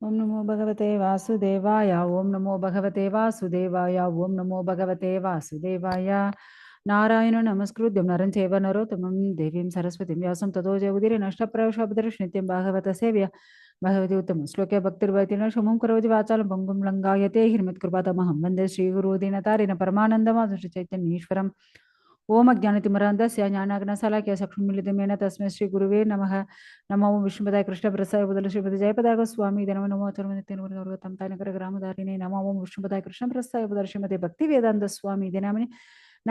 ಓಂ ನಮೋ ಭಗವತೆ ವಾಸುದೇವಾಯ. ಓಂ ನಮೋ ಭಗವತೆ ವಾಸುದೇವಾಯ. ಓಂ ನಮೋ ಭಗವತೆ ವಾಸುದೇವಾಯ. ನಾರಾಯಣ ನಮಸ್ಕೃತ್ಯಂ ನರಂ ಚೈವ ನರೋತ್ತಮಂ ದೇವೀಂ ಸರಸ್ವತಿಂ ವ್ಯಾಸಂ ತತೋ ಜಯವುದಿರೆ ನಷ್ಟಪ್ರಾಯಶಬ್ದರ್ಶನಿತ್ಯಂ ಭಾಗವತ ಸೇವ್ಯ ಭಗವತಿ ಉತ್ತಮ ಶ್ಲೋಕೆ ಭಕ್ತಿರ್ವತಿನ ಶಮಂ ಕರೋತಿ ವಾಚಾಲಂ ಪಂಗುಂ ಲಂಘಾಯತೆ ಹಿರ್ಮತ್ಕೃಪಾತಮಹಂ ವಂದೇ ಶ್ರೀಗುರು ದೀನತಾರಿಣ ಪರಮಾನಂದಮಾಧವ ಶ್ರೀ ಚೈತನ್ಯೇಶ್ವರಂ. ಓಂ ಅಜ್ಞಾನತಿಮರಾಂಧಸ್ಯ ಜ್ಞಾನಾಗ್ನಸಾಲಕ್ಯ ಚಕ್ಷುರ್ಮಿಲಿತಮೇನ ತಸ್ಮೈ ಶ್ರೀ ಗುರುವೇ ನಮಃ. ನಮೋ ವಿಷ್ಣುಪದಾಯ ಕೃಷ್ಣ ಪ್ರಸಾದ ಬದಲು ಶ್ರೀಪತಿ ಜಯಪದಾಗ ಸ್ವಾಮಿ ನಮೋ ನಮೋ ತಮ್ಮ ತಾಯನಗರ ಗ್ರಾಮಧಾರಿಣಿ ನಮೋ ಓಂ ವಿಷ್ಣುಪದಾಯ ಕೃಷ್ಣ ಪ್ರಸಾದ ಬದಲು ಶ್ರೀಮತಿ ಭಕ್ತಿ ವೇದಾಂತ ಸ್ವಾಮಿ ದಿನಾಮಿನಿ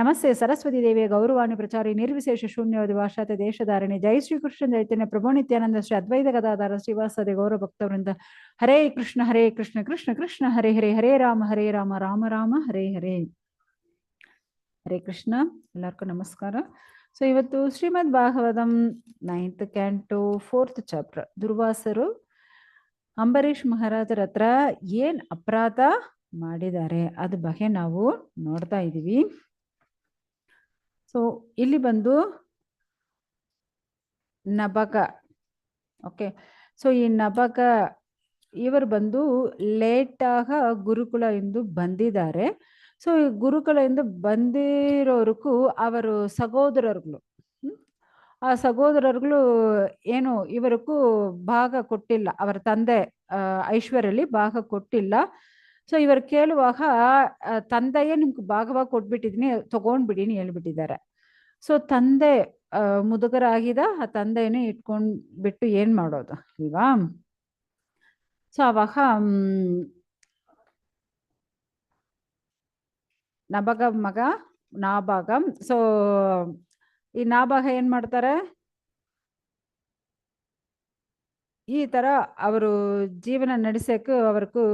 ನಮಸ್ತೆ ಸರಸ್ವತಿ ದೇವಿಯ ಗೌರವಾಣಿ ಪ್ರಚಾರಿ ನಿರ್ವಿಶೇಷ ಶೂನ್ಯವಾದಿ ಭಾಷಾತೆ ದೇಶಧಾರಣೆ ಜೈ ಶ್ರೀಕೃಷ್ಣ ಚೈತನ್ಯ ಪ್ರಭು ನಿತ್ಯಾನಂದ ಶ್ರೀ ಅದ್ವೈತ ಗದಾಧಾರ ಶ್ರೀವಾಸದೆ ಗೌರವ ಭಕ್ತವೃಂದ. ಹರೇ ಕೃಷ್ಣ ಕೃಷ್ಣ ಕೃಷ್ಣ ಹರೇ ಹರೇ ಹರೇ ರಾಮ ರಾಮ ರಾಮ ಹರೇ ಹರೇ. ಹರೇ ಕೃಷ್ಣ. ಎಲ್ಲರಿಗೂ ನಮಸ್ಕಾರ. ಸೊ ಇವತ್ತು Srimad Bhagavatam 9th canto 4th chapter ದುರ್ವಾಸರು ಅಂಬರೀಷ್ ಮಹಾರಾಜರ ಹತ್ರ ಏನ್ ಅಪರಾಧ ಮಾಡಿದ್ದಾರೆ ಅದ್ರ ಬಗ್ಗೆ ನಾವು ನೋಡ್ತಾ ಇದ್ದೀವಿ. ಸೊ ಇಲ್ಲಿ ಬಂದು ನಬಕ. ಓಕೆ, ಸೊ ಈ ನಬಕ ಇವರು ಬಂದು ಲೇಟಾಗ ಗುರುಕುಲ ಎಂದು ಬಂದಿದ್ದಾರೆ. ಸೊ ಈ ಗುರುಕುಲದಿಂದ ಬಂದಿರೋರ್ಗೂ ಅವರು ಸಹೋದರರುಗಳು, ಆ ಸಹೋದರರುಗಳು ಏನು ಇವರಿಗೂ ಭಾಗ ಕೊಟ್ಟಿಲ್ಲ, ಅವರ ತಂದೆ ಐಶ್ವರ್ಯಲ್ಲಿ ಭಾಗ ಕೊಟ್ಟಿಲ್ಲ. ಸೊ ಇವರು ಕೇಳುವಾಗ ತಂದೆಯೇ ನಿಮ್ಗೆ ಭಾಗವಾಗಿ ಕೊಟ್ಬಿಟ್ಟಿದೀನಿ, ತಗೊಂಡ್ಬಿಡಿನಿ ಹೇಳ್ಬಿಟ್ಟಿದ್ದಾರೆ. ಸೊ ತಂದೆ ಮುದುಕರಾಗಿದ ಆ ತಂದೆಯೇ ಇಟ್ಕೊಂಡ್ಬಿಟ್ಟು ಏನ್ ಮಾಡೋದು ಇಲ್ವಾ. ಸೊ ಅವಾಗ ನಬಗ ಮಗ ನಾಭಾಗ. ಸೊ ಈ ನಾಭಾಗ ಏನ್ ಮಾಡ್ತಾರೆ, ಈ ತರ ಅವರು ಜೀವನ ನಡೆಸಕ್ಕೆ ಅವ್ರಿಗೂ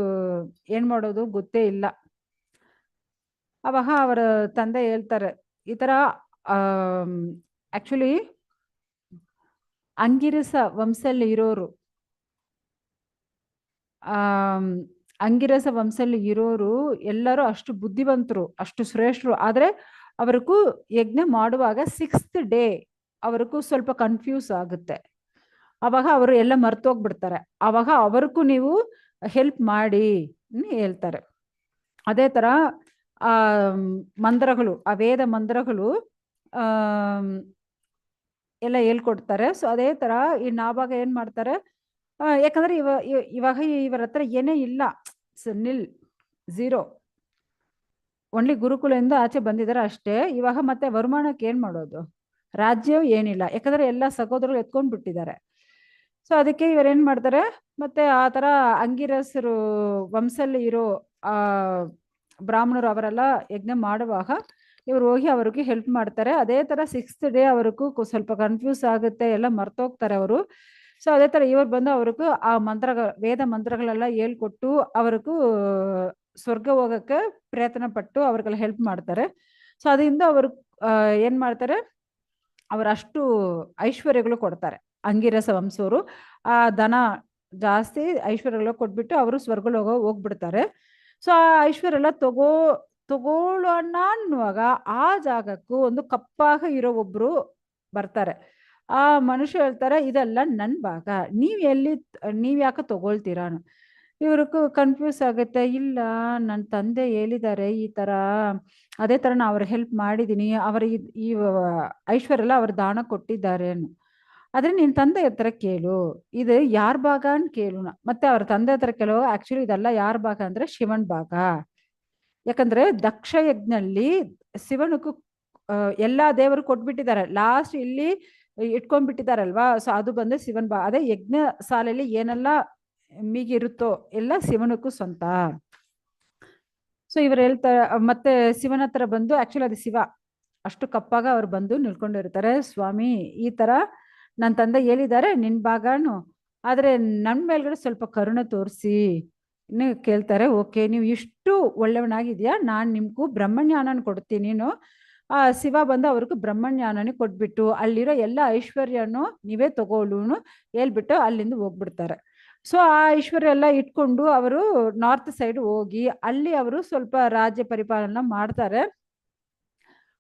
ಏನ್ ಮಾಡೋದು ಗೊತ್ತೇ ಇಲ್ಲ. ಅವಾಗ ಅವರ ತಂದೆ ಹೇಳ್ತಾರೆ ಈ ತರ ಆಕ್ಚುಲಿ ಅಂಗಿರಸ ವಂಶಲ್ಲಿ ಇರೋರು, ಅಂಗಿರಸ ವಂಶಲ್ಲಿ ಇರೋರು ಎಲ್ಲರೂ ಅಷ್ಟು ಬುದ್ಧಿವಂತರು, ಅಷ್ಟು ಶ್ರೇಷ್ಠರು. ಆದ್ರೆ ಅವ್ರಿಗೂ ಯಜ್ಞ ಮಾಡುವಾಗ 6th ಡೇ ಅವ್ರಿಗೂ ಸ್ವಲ್ಪ ಕನ್ಫ್ಯೂಸ್ ಆಗುತ್ತೆ. ಅವಾಗ ಅವರು ಎಲ್ಲ ಮರ್ತೋಗ್ಬಿಡ್ತಾರೆ. ಅವಾಗ ಅವ್ರಿಗೂ ನೀವು ಹೆಲ್ಪ್ ಮಾಡಿ ಹೇಳ್ತಾರೆ. ಅದೇ ತರ ಆ ಮಂತ್ರಗಳು, ಆ ವೇದ ಮಂತ್ರಗಳು ಎಲ್ಲ ಹೇಳ್ಕೊಡ್ತಾರೆ. ಸೊ ಅದೇ ತರ ಈ ನಾಭಾಗ ಏನ್ ಮಾಡ್ತಾರೆ, ಯಾಕಂದ್ರೆ ಇವಾಗ ಇವರ ಹತ್ರ ಏನೇ ಇಲ್ಲ, ನಿಲ್ 0, ಓನ್ಲಿ ಗುರುಕುಲದಿಂದ ಆಚೆ ಬಂದಿದ್ದಾರೆ ಅಷ್ಟೇ. ಇವಾಗ ಮತ್ತೆ ವರುಮಾನಕ್ಕೆ ಏನ್ ಮಾಡೋದು, ರಾಜ್ಯವೂ ಏನಿಲ್ಲ, ಯಾಕಂದ್ರೆ ಎಲ್ಲ ಸಹೋದರರು ಎತ್ಕೊಂಡ್ ಬಿಟ್ಟಿದ್ದಾರೆ. ಸೊ ಅದಕ್ಕೆ ಇವರೇನ್ ಮಾಡ್ತಾರೆ, ಮತ್ತೆ ಆ ತರ ಅಂಗಿರಸರು ವಂಶಲ್ಲಿ ಇರೋ ಬ್ರಾಹ್ಮಣರು ಅವರೆಲ್ಲ ಯಜ್ಞ ಮಾಡುವಾಗ ಇವ್ರು ಹೋಗಿ ಅವ್ರಿಗೆ ಹೆಲ್ಪ್ ಮಾಡ್ತಾರೆ. ಅದೇ ತರ 6th ಡೇ ಅವ್ರಿಗೂ ಸ್ವಲ್ಪ ಕನ್ಫ್ಯೂಸ್ ಆಗುತ್ತೆ, ಎಲ್ಲ ಮರ್ತೋಗ್ತಾರೆ ಅವರು. ಸೊ ಅದೇ ತರ ಇವ್ರು ಬಂದು ಅವ್ರಿಗೂ ಆ ವೇದ ಮಂತ್ರಗಳೆಲ್ಲ ಹೇಳ್ಕೊಟ್ಟು ಅವ್ರಿಗೂ ಸ್ವರ್ಗ ಹೋಗಕ್ಕೆ ಪ್ರಯತ್ನ ಪಟ್ಟು ಅವ್ರಿಗೆಲ್ಲ ಹೆಲ್ಪ್ ಮಾಡ್ತಾರೆ. ಸೊ ಅದರಿಂದ ಅವರು ಏನ್ ಮಾಡ್ತಾರೆ, ಅವರಷ್ಟು ಐಶ್ವರ್ಯಗಳು ಕೊಡ್ತಾರೆ ಅಂಗಿರಸ ವಂಶವರು. ಆ ದನ ಜಾಸ್ತಿ ಐಶ್ವರ್ಯಗಳು ಕೊಟ್ಬಿಟ್ಟು ಅವರು ಸ್ವರ್ಗ ಹೋಗ್ಬಿಡ್ತಾರೆ. ಸೊ ಆ ಐಶ್ವರ್ಯ ಎಲ್ಲ ತಗೊಳ್ಳೋಣ ಅನ್ನುವಾಗ ಆ ಜಾಗಕ್ಕೂ ಒಂದು ಕಪ್ಪಾಗ ಇರೋ ಒಬ್ರು ಬರ್ತಾರೆ. ಆ ಮನುಷ್ಯ ಹೇಳ್ತಾರೆ, ಇದೆಲ್ಲ ನನ್ ಭಾಗ, ನೀವ್ ಯಾಕೆ ತಗೊಳ್ತೀರಾ. ಇವ್ರಿಗೂ ಕನ್ಫ್ಯೂಸ್ ಆಗುತ್ತೆ, ಇಲ್ಲ ನನ್ನ ತಂದೆ ಹೇಳಿದ್ದಾರೆ ಈ ತರ, ಅದೇ ತರ ನಾ ಅವ್ರಿಗೆ ಹೆಲ್ಪ್ ಮಾಡಿದೀನಿ, ಅವರ ಈ ಐಶ್ವರ್ಯ ಎಲ್ಲ ಅವ್ರ ದಾನ ಕೊಟ್ಟಿದ್ದಾರೆ. ಆದ್ರೆ ನಿನ್ ತಂದೆ ಹತ್ರ ಕೇಳು, ಇದು ಯಾರ್ ಭಾಗ ಅಂತ ಕೇಳು. ಮತ್ತೆ ಅವ್ರ ತಂದೆ ಹತ್ರ ಕೇಳೋ, ಆಕ್ಚುಲಿ ಇದೆಲ್ಲ ಯಾರ್ ಭಾಗ ಅಂದ್ರೆ ಶಿವನ್ ಭಾಗ. ಯಾಕಂದ್ರೆ ದಕ್ಷ ಯಜ್ಞಲ್ಲಿ ಶಿವನಕ್ಕೂ ಎಲ್ಲಾ ದೇವರು ಕೊಟ್ಬಿಟ್ಟಿದ್ದಾರೆ, ಲಾಸ್ಟ್ ಇಲ್ಲಿ ಇಟ್ಕೊಂಡ್ಬಿಟ್ಟಿದಾರಲ್ವಾ. ಸೊ ಅದು ಬಂದು ಶಿವನ್ ಭಾಗ. ಅದೇ ಯಜ್ಞ ಶಾಲೆಯಲ್ಲಿ ಏನೆಲ್ಲ ಮೀಗಿರುತ್ತೋ ಎಲ್ಲ ಶಿವನಕ್ಕೂ ಸ್ವಂತ. ಸೊ ಇವ್ರು ಹೇಳ್ತಾರೆ, ಮತ್ತೆ ಶಿವನ ಹತ್ರ ಬಂದು, ಆಕ್ಚುಲಿ ಅದು ಶಿವ ಅಷ್ಟು ಕಪ್ಪಾಗ ಅವ್ರು ಬಂದು ನಿಲ್ಕೊಂಡಿರ್ತಾರೆ. ಸ್ವಾಮಿ ಈ ತರ ನನ್ನ ತಂದೆ ಹೇಳಿದ್ದಾರೆ ನಿನ್ ಭಾಗನು, ಆದ್ರೆ ನನ್ ಮೇಲ್ಗಡೆ ಸ್ವಲ್ಪ ಕರುಣೆ ತೋರಿಸಿ ಕೇಳ್ತಾರೆ. ಓಕೆ, ನೀವು ಇಷ್ಟು ಒಳ್ಳೆಯವನಾಗಿದ್ಯಾ, ನಾನ್ ನಿಮ್ಗೂ ಬ್ರಹ್ಮಜ್ಞಾನನ ಕೊಡ್ತೀನಿ. ನೀನು ಆ ಶಿವ ಬಂದು ಅವ್ರಿಗೂ ಬ್ರಹ್ಮಜ್ಞಾನನೇ ಕೊಟ್ಬಿಟ್ಟು ಅಲ್ಲಿರೋ ಎಲ್ಲ ಐಶ್ವರ್ಯನು ನೀವೇ ತಗೊಳ್ಳುನು ಹೇಳ್ಬಿಟ್ಟು ಅಲ್ಲಿಂದ ಹೋಗ್ಬಿಡ್ತಾರೆ. ಸೊ ಆ ಐಶ್ವರ್ಯ ಎಲ್ಲ ಇಟ್ಕೊಂಡು ಅವರು ನಾರ್ತ್ ಸೈಡ್ ಹೋಗಿ ಅಲ್ಲಿ ಅವರು ಸ್ವಲ್ಪ ರಾಜ್ಯ ಪರಿಪಾಲನೆ ಮಾಡ್ತಾರೆ.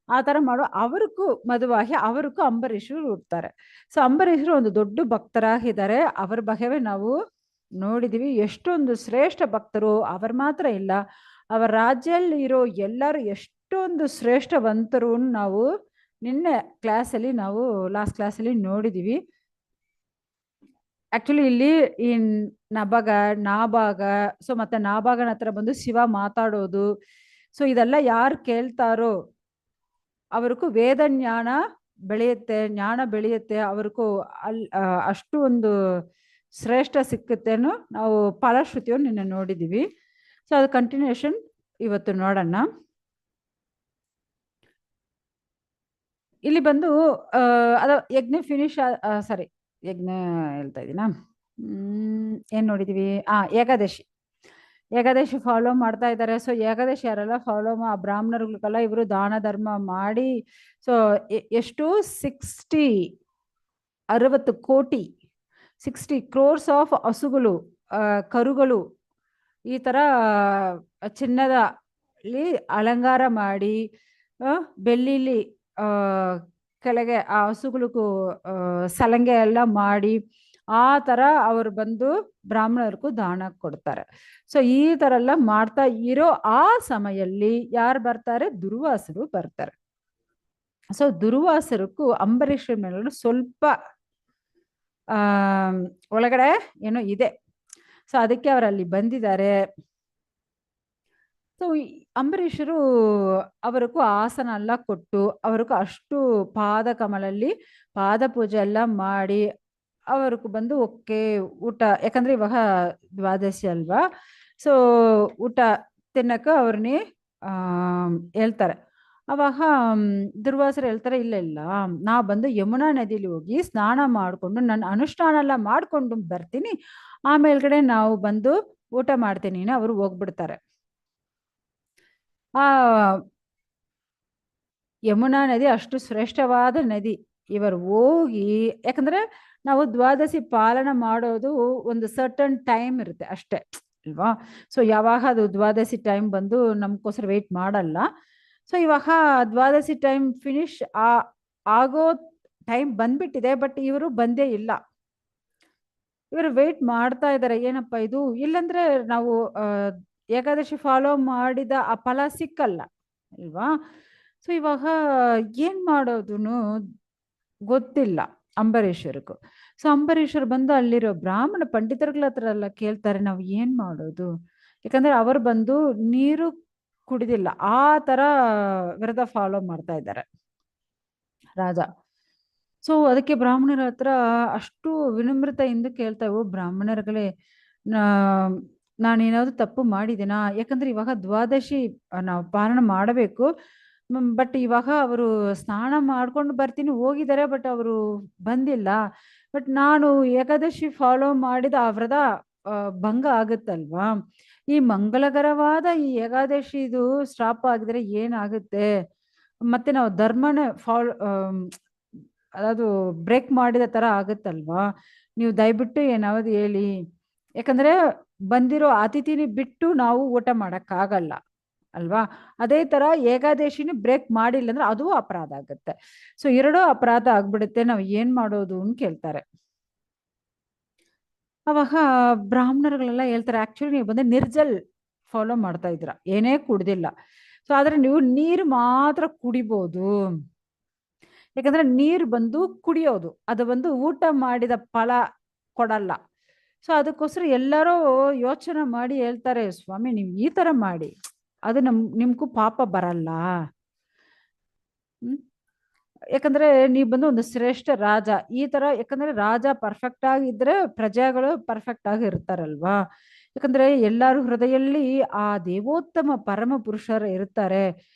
ಆ ತರ ಮಾಡೋ ಅವ್ರಿಗೂ ಮದುವಾಗಿ ಅವ್ರಿಗೂ ಅಂಬರೀಷರು ಹುಡ್ತಾರೆ. ಸೊ ಅಂಬರೀಷರು ಒಂದು ದೊಡ್ಡ ಭಕ್ತರಾಗಿದ್ದಾರೆ. ಅವ್ರ ಬಗ್ಗೆವೇ ನಾವು ನೋಡಿದೀವಿ. ಎಷ್ಟೊಂದು ಶ್ರೇಷ್ಠ ಭಕ್ತರು ಅವರು ಮಾತ್ರ ಇಲ್ಲ, ಅವರ ರಾಜ್ಯದಲ್ಲಿ ಇರೋ ಎಲ್ಲರೂ ಎಷ್ಟೊಂದು ಶ್ರೇಷ್ಠವಂತರು ನಾವು ನಿನ್ನೆ ಕ್ಲಾಸಲ್ಲಿ ನಾವು ಲಾಸ್ಟ್ ಕ್ಲಾಸಲ್ಲಿ ನೋಡಿದೀವಿ. ಆಕ್ಚುಲಿ ಇಲ್ಲಿ ಈ ನಾಭಾಗ ಸೊ ಮತ್ತೆ ನಾಭಾಗನ ಹತ್ರ ಬಂದು ಶಿವ ಮಾತಾಡೋದು, ಸೊ ಇದೆಲ್ಲ ಯಾರು ಕೇಳ್ತಾರೋ ಅವ್ರಿಗೂ ವೇದ ಜ್ಞಾನ ಬೆಳೆಯುತ್ತೆ, ಅವ್ರಿಗೂ ಅಷ್ಟು ಒಂದು ಶ್ರೇಷ್ಠ ಸಿಕ್ಕುತ್ತೇನೋ ನಾವು ಫಲಶ್ರುತಿಯನ್ನು ನಿನ್ನೆ ನೋಡಿದೀವಿ. ಸೊ ಅದು ಕಂಟಿನ್ಯೂಷನ್ ಇವತ್ತು ನೋಡೋಣ. ಇಲ್ಲಿ ಬಂದು ಅದ ಯಜ್ಞ ಫಿನಿಶ್ ಸಾರಿ ಯಜ್ಞ ಹೇಳ್ತಾ ಇದ್ದೀನಾ, ಏನ್ ನೋಡಿದೀವಿ, ಏಕಾದಶಿ ಫಾಲೋ ಮಾಡ್ತಾ ಇದ್ದಾರೆ. ಸೊ ಏಕಾದಶಿ ಯಾರೆಲ್ಲ ಫಾಲೋ ಬ್ರಾಹ್ಮಣರಿಗೆಲ್ಲ ಇವರು ದಾನ ಧರ್ಮ ಮಾಡಿ, ಸೊ ಎಷ್ಟು 60 ಕೋಟಿ 60 crores ಆಫ್ ಹಸುಗಳು, ಕರುಗಳು ಈ ತರ ಚಿನ್ನದಲ್ಲಿ ಅಲಂಕಾರ ಮಾಡಿ, ಬೆಳ್ಳಿಲಿ ಕೆಳಗೆ ಆ ಹಸುಗಳಿಗೂ ಸಲಂಗೆ ಎಲ್ಲ ಮಾಡಿ ಆ ತರ ಅವರು ಬಂದು ಬ್ರಾಹ್ಮಣರಿಗೂ ದಾನ ಕೊಡ್ತಾರೆ. ಸೊ ಈ ತರ ಎಲ್ಲ ಮಾಡ್ತಾ ಇರೋ ಆ ಸಮಯಲ್ಲಿ ಯಾರು ಬರ್ತಾರೆ, ದುರ್ವಾಸರು ಬರ್ತಾರೆ. ಸೊ ದುರ್ವಾಸರಕ್ಕೂ ಅಂಬರೀಷ್ ಮೇಲೆ ಸ್ವಲ್ಪ ಒಳಗಡೆ ಏನೋ ಇದೆ. ಸೊ ಅದಕ್ಕೆ ಅವರಲ್ಲಿ ಬಂದಿದ್ದಾರೆ. ಸೊ ಅಂಬರೀಷರು ಅವರಿಗೂ ಆಸನ ಎಲ್ಲ ಕೊಟ್ಟು ಅವರಿಗೂ ಅಷ್ಟು ಪಾದ ಕಮಲಲ್ಲಿ ಪಾದ ಪೂಜೆ ಎಲ್ಲ ಮಾಡಿ ಅವ್ರಿಗೂ ಬಂದು ಓಕೆ ಊಟ, ಯಾಕಂದ್ರೆ ಇವಾಗ ದ್ವಾದಶಿ ಅಲ್ವಾ, ಸೊ ಊಟ ತಿನ್ನಕ್ಕೆ ಅವ್ರನ್ನೇ ಹೇಳ್ತಾರೆ. ಅವಾಗ ದುರ್ವಾಸರು ಹೇಳ್ತಾರೆ, ಇಲ್ಲ ಇಲ್ಲ ನಾ ಬಂದು ಯಮುನಾ ನದಿಲಿ ಹೋಗಿ ಸ್ನಾನ ಮಾಡಿಕೊಂಡು ನನ್ನ ಅನುಷ್ಠಾನ ಎಲ್ಲ ಮಾಡ್ಕೊಂಡು ಬರ್ತೀನಿ, ಆಮೇಲ್ಗಡೆ ನಾವು ಬಂದು ಊಟ ಮಾಡ್ತೀನಿ. ಅವರು ಹೋಗ್ಬಿಡ್ತಾರೆ. ಆ ಯಮುನಾ ನದಿ ಅಷ್ಟು ಶ್ರೇಷ್ಠವಾದ ನದಿ. ಇವರು ಹೋಗಿ, ಯಾಕಂದ್ರೆ ನಾವು ದ್ವಾದಶಿ ಪಾಲನ ಮಾಡೋದು ಒಂದು ಸರ್ಟನ್ ಟೈಮ್ ಇರುತ್ತೆ ಅಷ್ಟೇ ಅಲ್ವಾ. ಸೊ ಯಾವಾಗ ಅದು ದ್ವಾದಶಿ ಟೈಮ್ ಬಂದು ನಮ್ಗೋಸ್ಕರ ವೆಯ್ಟ್ ಮಾಡಲ್ಲ. ಸೊ ಇವಾಗ ದ್ವಾದಶಿ ಟೈಮ್ ಫಿನಿಶ್ ಆಗೋ ಟೈಮ್ ಬಂದ್ಬಿಟ್ಟಿದೆ, ಬಟ್ ಇವರು ಬಂದೇ ಇಲ್ಲ. ಇವರು ವೆಯ್ಟ್ ಮಾಡ್ತಾ ಇದ್ದಾರೆ, ಏನಪ್ಪ ಇದು, ಇಲ್ಲಂದ್ರೆ ನಾವು ಏಕಾದಶಿ ಫಾಲೋ ಮಾಡಿದ ಆ ಫಲ ಸಿಕ್ಕಲ್ಲ ಅಲ್ವಾ. ಸೊ ಇವಾಗ ಏನ್ ಮಾಡೋದು ಗೊತ್ತಿಲ್ಲ ಅಂಬರೀಷರಿಗೂ. ಸೊ ಅಂಬರೀಷರು ಬಂದು ಅಲ್ಲಿರೋ ಬ್ರಾಹ್ಮಣ ಪಂಡಿತರುಗಳ ಹತ್ರ ಎಲ್ಲ ಕೇಳ್ತಾರೆ, ನಾವು ಏನ್ ಮಾಡೋದು, ಯಾಕಂದ್ರೆ ಅವರು ಬಂದು ನೀರು ಕುಡಿದಿಲ್ಲ, ಆ ತರ ವ್ರತ ಫಾಲೋ ಮಾಡ್ತಾ ಇದ್ದಾರೆ ರಾಜ. ಸೊ ಅದಕ್ಕೆ ಬ್ರಾಹ್ಮಣರ ಹತ್ರ ಅಷ್ಟು ವಿನಮ್ರತೆಯಿಂದ ಕೇಳ್ತಾವು, ಬ್ರಾಹ್ಮಣರುಗಳೇ ನಾನೇನಾದ್ರು ತಪ್ಪು ಮಾಡಿದ್ದೀನಾ, ಯಾಕಂದ್ರೆ ಇವಾಗ ದ್ವಾದಶಿ ನಾವು ಪಾಲನ ಮಾಡಬೇಕು, ಬಟ್ ಇವಾಗ ಅವರು ಸ್ನಾನ ಮಾಡ್ಕೊಂಡು ಬರ್ತೀನಿ ಹೋಗಿದ್ದಾರೆ, ಬಟ್ ಅವರು ಬಂದಿಲ್ಲ. ಬಟ್ ನಾನು ಏಕಾದಶಿ ಫಾಲೋ ಮಾಡಿದ ಆ ವ್ರತ ಭಂಗ ಆಗುತ್ತಲ್ವಾ, ಈ ಮಂಗಲಕರವಾದ ಈ ಏಕಾದಶಿದು ಸ್ಟಾಪ್ ಆಗಿದ್ರೆ ಏನಾಗುತ್ತೆ, ಮತ್ತೆ ನಾವು ಧರ್ಮನ ಅದಾದ್ರು ಬ್ರೇಕ್ ಮಾಡಿದ ತರ ಆಗುತ್ತಲ್ವಾ. ನೀವು ದಯವಿಟ್ಟು ಏನಾದ್ರು ಹೇಳಿ, ಯಾಕಂದ್ರೆ ಬಂದಿರೋ ಅತಿಥಿನಿ ಬಿಟ್ಟು ನಾವು ಊಟ ಮಾಡಕ್ಕಾಗಲ್ಲ ಅಲ್ವಾ. ಅದೇ ತರ ಏಕಾದಶಿನ ಬ್ರೇಕ್ ಮಾಡಿಲ್ಲ ಅಂದ್ರೆ ಅದು ಅಪರಾಧ ಆಗುತ್ತೆ. ಸೊ ಎರಡೂ ಅಪರಾಧ ಆಗ್ಬಿಡುತ್ತೆ, ನಾವು ಏನ್ ಮಾಡೋದು ಅಂತ ಕೇಳ್ತಾರೆ. ಅವಾಗ ಬ್ರಾಹ್ಮಣರುಗಳೆಲ್ಲ ಹೇಳ್ತಾರೆ, ಆಕ್ಚುಲಿ ನೀವು ಬಂದು ನಿರ್ಜಲ್ ಫಾಲೋ ಮಾಡ್ತಾ ಇದ್ರ, ಏನೇ ಕುಡ್ದಿಲ್ಲ. ಸೊ ಆದ್ರೆ ನೀವು ನೀರು ಮಾತ್ರ ಕುಡಿಬೋದು, ಯಾಕಂದ್ರೆ ನೀರು ಬಂದು ಕುಡಿಯೋದು, ಅದು ಬಂದು ಊಟ ಮಾಡಿದ ಫಲ ಕೊಡಲ್ಲ. ಸೊ ಅದಕ್ಕೋಸ್ಕರ ಎಲ್ಲರೂ ಯೋಚನೆ ಮಾಡಿ ಹೇಳ್ತಾರೆ, ಸ್ವಾಮಿ ನೀವು ಈ ತರ ಮಾಡಿ, ಅದು ನಿಮ್ಗೂ ಪಾಪ ಬರಲ್ಲ. ಯಾಕಂದ್ರೆ ನೀವು ಬಂದು ಒಂದು ಶ್ರೇಷ್ಠ ರಾಜ, ಈ ತರ, ಯಾಕಂದ್ರೆ ರಾಜ ಪರ್ಫೆಕ್ಟ್ ಆಗಿದ್ರೆ ಪ್ರಜೆಗಳು ಪರ್ಫೆಕ್ಟ್ ಆಗಿ ಇರ್ತಾರಲ್ವಾ. ಯಾಕಂದ್ರೆ ಎಲ್ಲಾರು ಹೃದಯಲ್ಲಿ ಆ ದೇವೋತ್ತಮ ಪರಮ ಪುರುಷರು ಇರ್ತಾರೆ.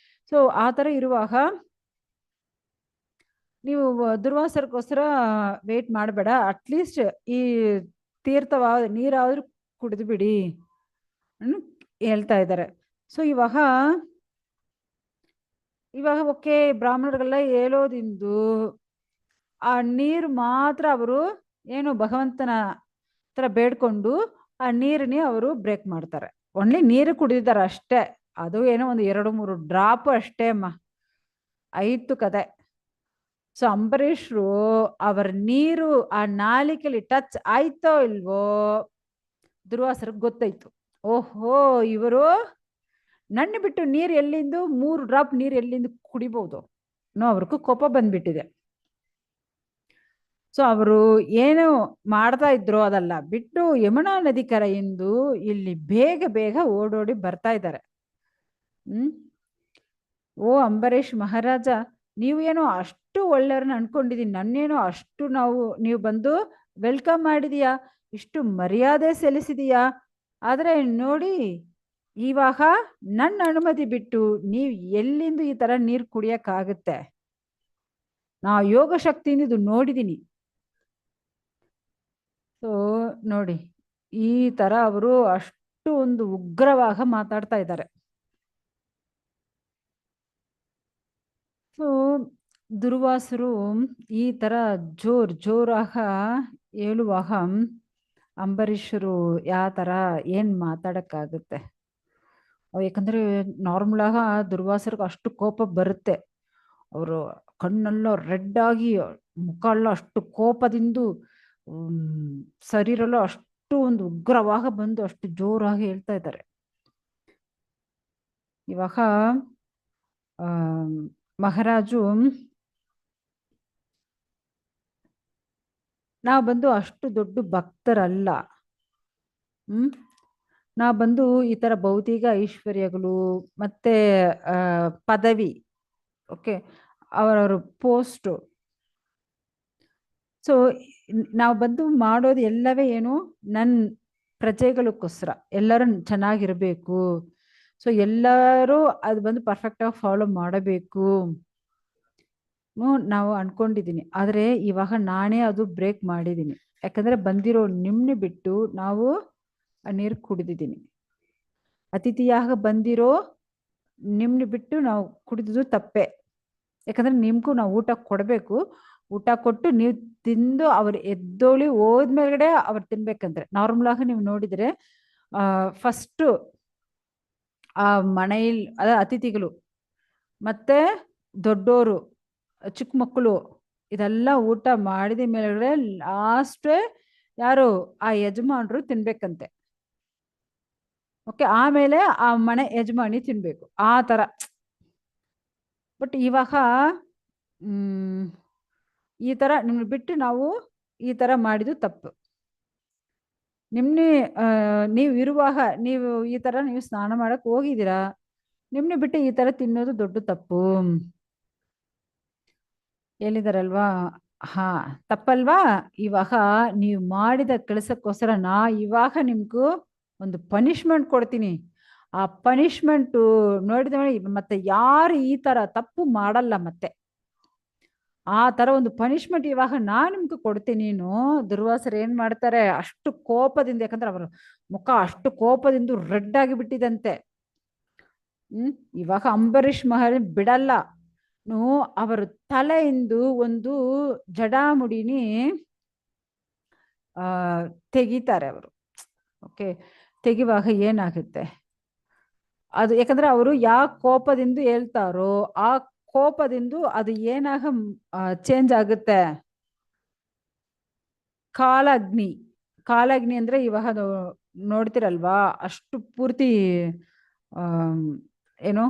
ಸೊ ಆ ತರ ಇರುವಾಗ ನೀವು ದುರ್ವಾಸರ್ಗೋಸ್ಕರ ವೇಟ್ ಮಾಡಬೇಡ, ಅಟ್ಲೀಸ್ಟ್ ಈ ನೀರಾದ್ರೂ ಕುಡಿದು ಬಿಡಿ ಹೇಳ್ತಾ ಇದ್ದಾರೆ. ಸೊ ಇವಾಗ ಓಕೆ ಬ್ರಾಹ್ಮಣರಿಗೆಲ್ಲ ಹೇಳೋದಿಂದು ಆ ನೀರು ಮಾತ್ರ ಅವರು ಏನು ಭಗವಂತನ ಹತ್ರ ಬೇಡ್ಕೊಂಡು ಆ ನೀರನ್ನೇ ಅವರು ಬ್ರೇಕ್ ಮಾಡ್ತಾರೆ. ಓನ್ಲಿ ನೀರು ಕುಡಿದಿದ್ದಾರೆ ಅಷ್ಟೇ, ಅದು ಏನೋ ಒಂದು 2-3 ಡ್ರಾಪ್ ಅಷ್ಟೇ ಅಮ್ಮ, ಆಯ್ತು ಕತೆ. ಸೊ ಅಂಬರೀಷರು ಅವರ ನೀರು ಆ ನಾಲಿಕೆಯಲ್ಲಿ ಟಚ್ ಆಯ್ತೋ ಇಲ್ವೋ, ದುರ್ವಾಸರಿಗೆ ಗೊತ್ತಾಯ್ತು, ಓಹೋ ಇವರು ನನ್ನ ಬಿಟ್ಟು ನೀರು ಎಲ್ಲಿಂದ 3 ಡ್ರಾಪ್ ನೀರು ಎಲ್ಲಿಂದ ಕುಡಿಬಹುದು ನೋ ಅವ್ರಿಗೂ ಕೋಪ ಬಂದ್ಬಿಟ್ಟಿದೆ. ಸೊ ಅವರು ಏನು ಮಾಡ್ತಾ ಇದ್ರು ಅದಲ್ಲ ಬಿಟ್ಟು ಯಮುನಾ ನದಿ ಕರೆಯಿಂದ ಇಲ್ಲಿ ಬೇಗ ಬೇಗ ಓಡೋಡಿ ಬರ್ತಾ ಇದ್ದಾರೆ. ಓ ಅಂಬರೀಷ್ ಮಹಾರಾಜ, ನೀವು ಏನೋ ಅಷ್ಟು ಒಳ್ಳೆಯವ್ರನ್ನ ಅನ್ಕೊಂಡಿದೀನಿ, ನನ್ನೇನೋ ಅಷ್ಟು ನೀವು ಬಂದು ವೆಲ್ಕಮ್ ಮಾಡಿದೀಯಾ, ಇಷ್ಟು ಮರ್ಯಾದೆ ಸಲ್ಲಿಸಿದೀಯಾ, ಆದ್ರೆ ನೋಡಿ ಇವಾಗ ನನ್ನ ಅನುಮತಿ ಬಿಟ್ಟು ನೀವು ಎಲ್ಲಿಂದ ಈ ತರ ನೀರು ಕುಡಿಯಕ್ಕಾಗತ್ತೆ? ನಾ ಯೋಗ ಶಕ್ತಿಯಿಂದ ಇದು ನೋಡಿದೀನಿ. ಸೊ ನೋಡಿ ಈ ತರ ಅವರು ಅಷ್ಟು ಒಂದು ಉಗ್ರವಾಗ ಮಾತಾಡ್ತಾ ಇದ್ದಾರೆ. ಸೊ ದುರ್ವಾಸರು ಈ ತರ ಜೋರಾಗ ಹೇಳುವಾಗ ಅಂಬರೀಷರು ಯಾವ ತರ ಏನ್ ಮಾತಾಡಕ್ಕಾಗುತ್ತೆ? ಯಾಕಂದ್ರೆ ನಾರ್ಮಲ್ ಆಗ ದುರ್ವಾಸರಿಗೆ ಅಷ್ಟು ಕೋಪ ಬರುತ್ತೆ. ಅವರು ಕಣ್ಣೆಲ್ಲ ರೆಡ್ ಆಗಿ, ಮುಖ ಎಲ್ಲ ಅಷ್ಟು ಕೋಪದಿಂದ, ಶರೀರೆಲ್ಲ ಅಷ್ಟು ಒಂದು ಉಗ್ರವಾಗ ಬಂದು ಅಷ್ಟು ಜೋರಾಗಿ ಹೇಳ್ತಾ ಇದ್ದಾರೆ. ಇವಾಗ ಮಹಾರಾಜು, ನಾವು ಬಂದು ಅಷ್ಟು ದೊಡ್ಡ ಭಕ್ತರಲ್ಲ, ನಾವು ಬಂದು ಈ ತರ ಭೌತಿಕ ಐಶ್ವರ್ಯಗಳು ಮತ್ತೆ ಪದವಿ, ಓಕೆ, ಅವರವ್ರ ಪೋಸ್ಟ್, ಸೊ ನಾವು ಬಂದು ಮಾಡೋದು ಎಲ್ಲವೇ ಏನು ನನ್ನ ಪ್ರಜೆಗಳಿಗೋಸ್ಕರ, ಎಲ್ಲರೂ ಚೆನ್ನಾಗಿರ್ಬೇಕು, ಸೊ ಎಲ್ಲರೂ ಅದು ಬಂದು ಪರ್ಫೆಕ್ಟ್ ಆಗಿ ಫಾಲೋ ಮಾಡಬೇಕು ನಾವು ಅನ್ಕೊಂಡಿದೀನಿ. ಆದ್ರೆ ಇವಾಗ ನಾನೇ ಅದು ಬ್ರೇಕ್ ಮಾಡಿದೀನಿ. ಯಾಕಂದ್ರೆ ಬಂದಿರೋ ನಿಮ್ನ ಬಿಟ್ಟು ನಾವು ಆ ನೀರು ಕುಡಿದಿದ್ದೀನಿ. ಅತಿಥಿಯಾಗ ಬಂದಿರೋ ನಿಮ್ನ ಬಿಟ್ಟು ನಾವು ಕುಡಿದಿದ್ದು ತಪ್ಪೆ. ಯಾಕಂದ್ರೆ ನಿಮ್ಗೂ ನಾವು ಊಟ ಕೊಡಬೇಕು, ಊಟ ಕೊಟ್ಟು ನೀವು ತಿಂದು ಅವ್ರು ಎದ್ದೋಳಿ ಹೋದ್ಮೇಲೆ ಅವ್ರು ತಿನ್ಬೇಕಂದ್ರೆ. ನಾರ್ಮಲ್ ಆಗಿ ನೀವು ನೋಡಿದ್ರೆ ಫಸ್ಟ್ ಆ ಮನೆಯಲ್ಲಿ ಅದ ಅತಿಥಿಗಳು ಮತ್ತೆ ದೊಡ್ಡೋರು ಚಿಕ್ಕ ಮಕ್ಕಳು ಇದೆಲ್ಲ ಊಟ ಮಾಡಿದ ಮೇಲೆ ಲಾಸ್ಟ್ ಯಾರು ಆ ಯಜಮಾನರು ತಿನ್ಬೇಕಂತೆ. ಓಕೆ, ಆಮೇಲೆ ಆ ಮನೆ ಯಜಮಾನಿ ತಿನ್ಬೇಕು, ಆ ತರ. ಬಟ್ ಇವಾಗ ಈ ತರ ನಿಮ್ಗೆ ಬಿಟ್ಟು ನಾವು ಈ ತರ ಮಾಡಿದ್ದು ತಪ್ಪು. ನೀವು ಇರುವಾಗ ನೀವು ಈ ತರ ನೀವು ಸ್ನಾನ ಮಾಡಕ್ ಹೋಗಿದ್ದೀರಾ, ನಿಮ್ನೆ ಬಿಟ್ಟು ಈ ತರ ತಿನ್ನೋದು ದೊಡ್ಡ ತಪ್ಪು ಹೇಳಿದಾರಲ್ವಾ? ಹಾ, ತಪ್ಪಲ್ವಾ? ಇವಾಗ ನೀವು ಮಾಡಿದ ಕೆಲಸಕ್ಕೋಸ್ಕರ ನಾ ಇವಾಗ ನಿಮ್ಗೂ ಒಂದು ಪನಿಷ್ಮೆಂಟ್ ಕೊಡ್ತೀನಿ. ಆ ಪನಿಷ್ಮೆಂಟು ನೋಡಿದ ಮತ್ತೆ ಯಾರು ಈ ತರ ತಪ್ಪು ಮಾಡಲ್ಲ. ಮತ್ತೆ ಆ ತರ ಒಂದು ಪನಿಷ್ಮೆಂಟ್ ಇವಾಗ ನಾನು ನಿಮ್ಗೆ ಕೊಡ್ತೀನಿ. ದುರ್ವಾಸರು ಏನ್ ಮಾಡ್ತಾರೆ, ಅಷ್ಟು ಕೋಪದಿಂದ, ಯಾಕಂದ್ರೆ ಅವರ ಮುಖ ಅಷ್ಟು ಕೋಪದಿಂದ ರೆಡ್ ಆಗಿ ಬಿಟ್ಟಿದಂತೆ. ಇವಾಗ ಅಂಬರೀಷ್ ಮಹಾರಾಜ್ ಬಿಡಲ್ಲ, ಅವರ ತಲೆಯಿಂದ ಒಂದು ಜಡಾಮುಡಿನಿ ತೆಗಿತಾರೆ ಅವರು. ಓಕೆ, ತೆಗಿವಾಗ ಏನಾಗುತ್ತೆ ಅದು, ಯಾಕಂದ್ರೆ ಅವರು ಯಾವ ಕೋಪದಿಂದ ಹೇಳ್ತಾರೋ ಆ ಕೋಪದಿಂದ ಅದು ಏನಾಗ ಚೇಂಜ್ ಆಗುತ್ತೆ, ಕಾಲಾಗ್ನಿ. ಕಾಲಾಗ್ನಿ ಅಂದ್ರೆ ಇವಾಗ ನೋಡ್ತಿರಲ್ವಾ, ಅಷ್ಟು ಪೂರ್ತಿ ಏನು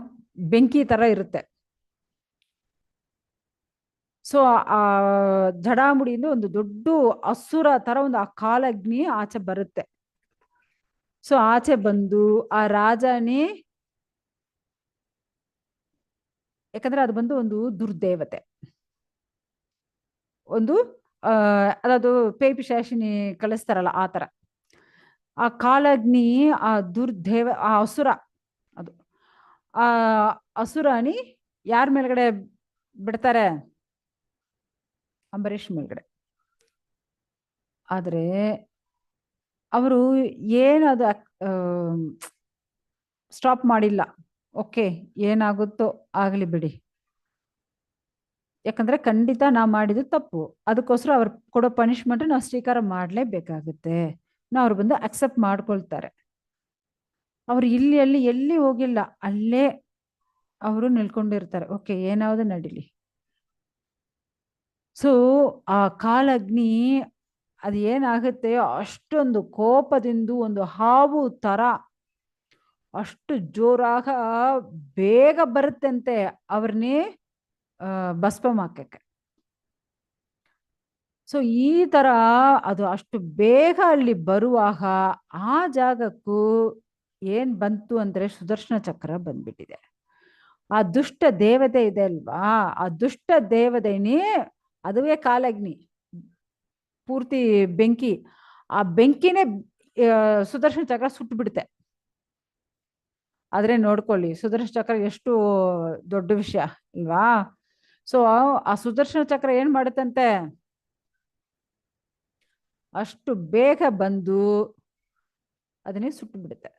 ಬೆಂಕಿ ತರ ಇರುತ್ತೆ. ಸೊ ಆ ಜಡಾಮುಡಿಯಿಂದ ಒಂದು ದೊಡ್ಡ ಅಸುರ ತರ ಒಂದು ಆ ಕಾಲಾಗ್ನಿ ಆಚೆ ಬರುತ್ತೆ. ಸೊ ಆಚೆ ಬಂದು ಆ ರಾಜನೇ, ಯಾಕಂದ್ರೆ ಅದು ಬಂದು ಒಂದು ದುರ್ದೇವತೆ, ಒಂದು ಅದದು ಪೇಪಿಶಾಸಿನಿ ಕಳಿಸ್ತಾರಲ್ಲ ಆ ತರ. ಆ ಕಾಲಾಗ್ನಿ, ಆ ದುರ್ದೇವ, ಆ ಅಸುರ, ಅದು ಆ ಅಸುರಾನಿ ಯಾರ ಮೇಲ್ಗಡೆ ಬಿಡ್ತಾರೆ? ಅಂಬರೀಷ್ ಮೇಲ್ಗಡೆ. ಆದ್ರೆ ಅವರು ಏನದು ಸ್ಟಾಪ್ ಮಾಡಿಲ್ಲ. ಓಕೆ, ಏನಾಗುತ್ತೋ ಆಗ್ಲಿ ಬಿಡಿ, ಯಾಕಂದ್ರೆ ಖಂಡಿತ ನಾವು ಮಾಡಿದ್ದು ತಪ್ಪು, ಅದಕ್ಕೋಸ್ಕರ ಅವ್ರು ಕೊಡೋ ಪನಿಷ್ಮೆಂಟ್ ನಾವು ಸ್ವೀಕಾರ ಮಾಡ್ಲೇಬೇಕಾಗುತ್ತೆ. ಅವ್ರು ಬಂದು ಅಕ್ಸೆಪ್ಟ್ ಮಾಡ್ಕೊಳ್ತಾರೆ. ಅವ್ರು ಇಲ್ಲಿ ಅಲ್ಲಿ ಎಲ್ಲಿ ಹೋಗಿಲ್ಲ, ಅಲ್ಲೇ ಅವರು ನಿಲ್ಕೊಂಡಿರ್ತಾರೆ. ಓಕೆ, ಏನಾவது ನಡೀಲಿ. ಸೊ ಆ ಕಾಲಾಗ್ನಿ ಅದು ಏನಾಗುತ್ತೆ, ಅಷ್ಟೊಂದು ಕೋಪದಿಂದ ಒಂದು ಹಾವು ತರ ಅಷ್ಟು ಜೋರಾಗ ಬೇಗ ಬರುತ್ತಂತೆ ಅವ್ರನ್ನೇ ಭಸ್ಮ ಹಾಕಕ್ಕೆ. ಸೊ ಈ ತರ ಅದು ಅಷ್ಟು ಬೇಗ ಅಲ್ಲಿ ಬರುವಾಗ ಆ ಜಾಗಕ್ಕೂ ಏನ್ ಬಂತು ಅಂದ್ರೆ ಸುದರ್ಶನ ಚಕ್ರ ಬಂದ್ಬಿಟ್ಟಿದೆ. ಆ ದುಷ್ಟ ದೇವತೆ ಇದೆ ಅಲ್ವಾ, ಆ ದುಷ್ಟ ದೇವತೆನೇ ಅದುವೇ ಕಾಲಗ್ನಿ, ಪೂರ್ತಿ ಬೆಂಕಿ. ಆ ಬೆಂಕಿನೇ ಸುದರ್ಶನ ಚಕ್ರ ಸುಟ್ಟು ಬಿಡುತ್ತೆ. ಆದ್ರೆ ನೋಡ್ಕೊಳ್ಳಿ ಸುದರ್ಶನ ಚಕ್ರ ಎಷ್ಟು ದೊಡ್ಡ ವಿಷಯ ಅಲ್ವಾ. ಸೊ ಆ ಸುದರ್ಶನ ಚಕ್ರ ಏನ್ ಮಾಡುತ್ತಂತೆ, ಅಷ್ಟು ಬೇಗ ಬಂದು ಅದನ್ನೇ ಸುಟ್ಟು ಬಿಡುತ್ತೆ.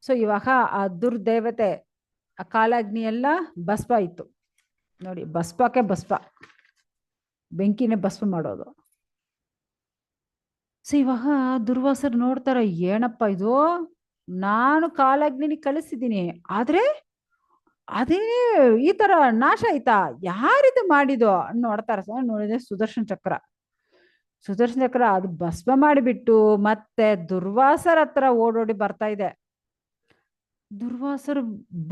ಸೊ ಇವಾಗ ಆ ದುರ್ದೇವತೆ ಆ ಕಾಲಾಗ್ನಿ ಎಲ್ಲ ಭಸ್ಮ ಇತ್ತು ನೋಡಿ, ಭಸ್ಮಕ್ಕೆ ಭಸ್ಮ, ಬೆಂಕಿನೇ ಭಸ್ಮ ಮಾಡೋದು. ಸೊ ಇವಾಗ ದುರ್ವಾಸರು ನೋಡ್ತಾರ, ಏನಪ್ಪ ಇದು, ನಾನು ಕಾಲಾಗ್ನಿ ಕಳಿಸಿದ್ದೀನಿ ಆದ್ರೆ ಅದೇ ಈ ತರ ನಾಶ ಆಯ್ತಾ, ಯಾರಿದು ಮಾಡಿದೋ ನೋಡ್ತಾರ. ನೋಡಿದ್ರೆ ಸುದರ್ಶನ ಚಕ್ರ, ಸುದರ್ಶನ ಚಕ್ರ ಅದು ಭಸ್ಮ ಮಾಡಿಬಿಟ್ಟು ಮತ್ತೆ ದುರ್ವಾಸರ ಹತ್ರ ಓಡೋಡಿ ಬರ್ತಾ ಇದೆ. ದುರ್ವಾಸರು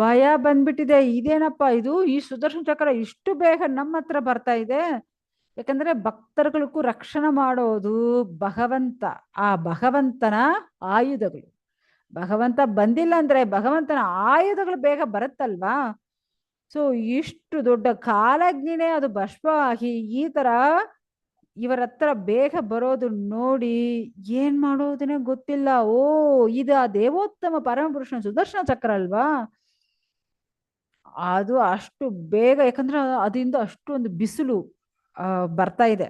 ಭಯ ಬಂದ್ಬಿಟ್ಟಿದೆ, ಇದೇನಪ್ಪ ಇದು, ಈ ಸುದರ್ಶನ ಚಕ್ರ ಇಷ್ಟು ಬೇಗ ನಮ್ಮ ಹತ್ರ ಬರ್ತಾ ಇದೆ. ಯಾಕಂದ್ರೆ ಭಕ್ತರುಗಳಿಗೂ ರಕ್ಷಣೆ ಮಾಡೋದು ಭಗವಂತ, ಆ ಭಗವಂತನ ಆಯುಧಗಳು. ಭಗವಂತ ಬಂದಿಲ್ಲ ಅಂದ್ರೆ ಭಗವಂತನ ಆಯುಧಗಳು ಬೇಗ ಬರುತ್ತಲ್ವಾ. ಸೊ ಇಷ್ಟು ದೊಡ್ಡ ಕಾಲಗ್ನಿನೇ ಅದು ಭಸ್ಮ ಆಗಿ ಈ ತರ ಇವರ ಹತ್ರ ಬೇಗ ಬರೋದು ನೋಡಿ ಏನ್ ಮಾಡೋದನ್ನೇ ಗೊತ್ತಿಲ್ಲ. ಓ ಇದು ಆ ದೇವೋತ್ತಮ ಪರಮಪುರುಷನ ಸುದರ್ಶನ ಚಕ್ರ ಅಲ್ವಾ. ಅದು ಅಷ್ಟು ಬೇಗ, ಯಾಕಂದ್ರೆ ಅದರಿಂದ ಅಷ್ಟೊಂದು ಬಿಸಿಲು ಬರ್ತಾ ಇದೆ.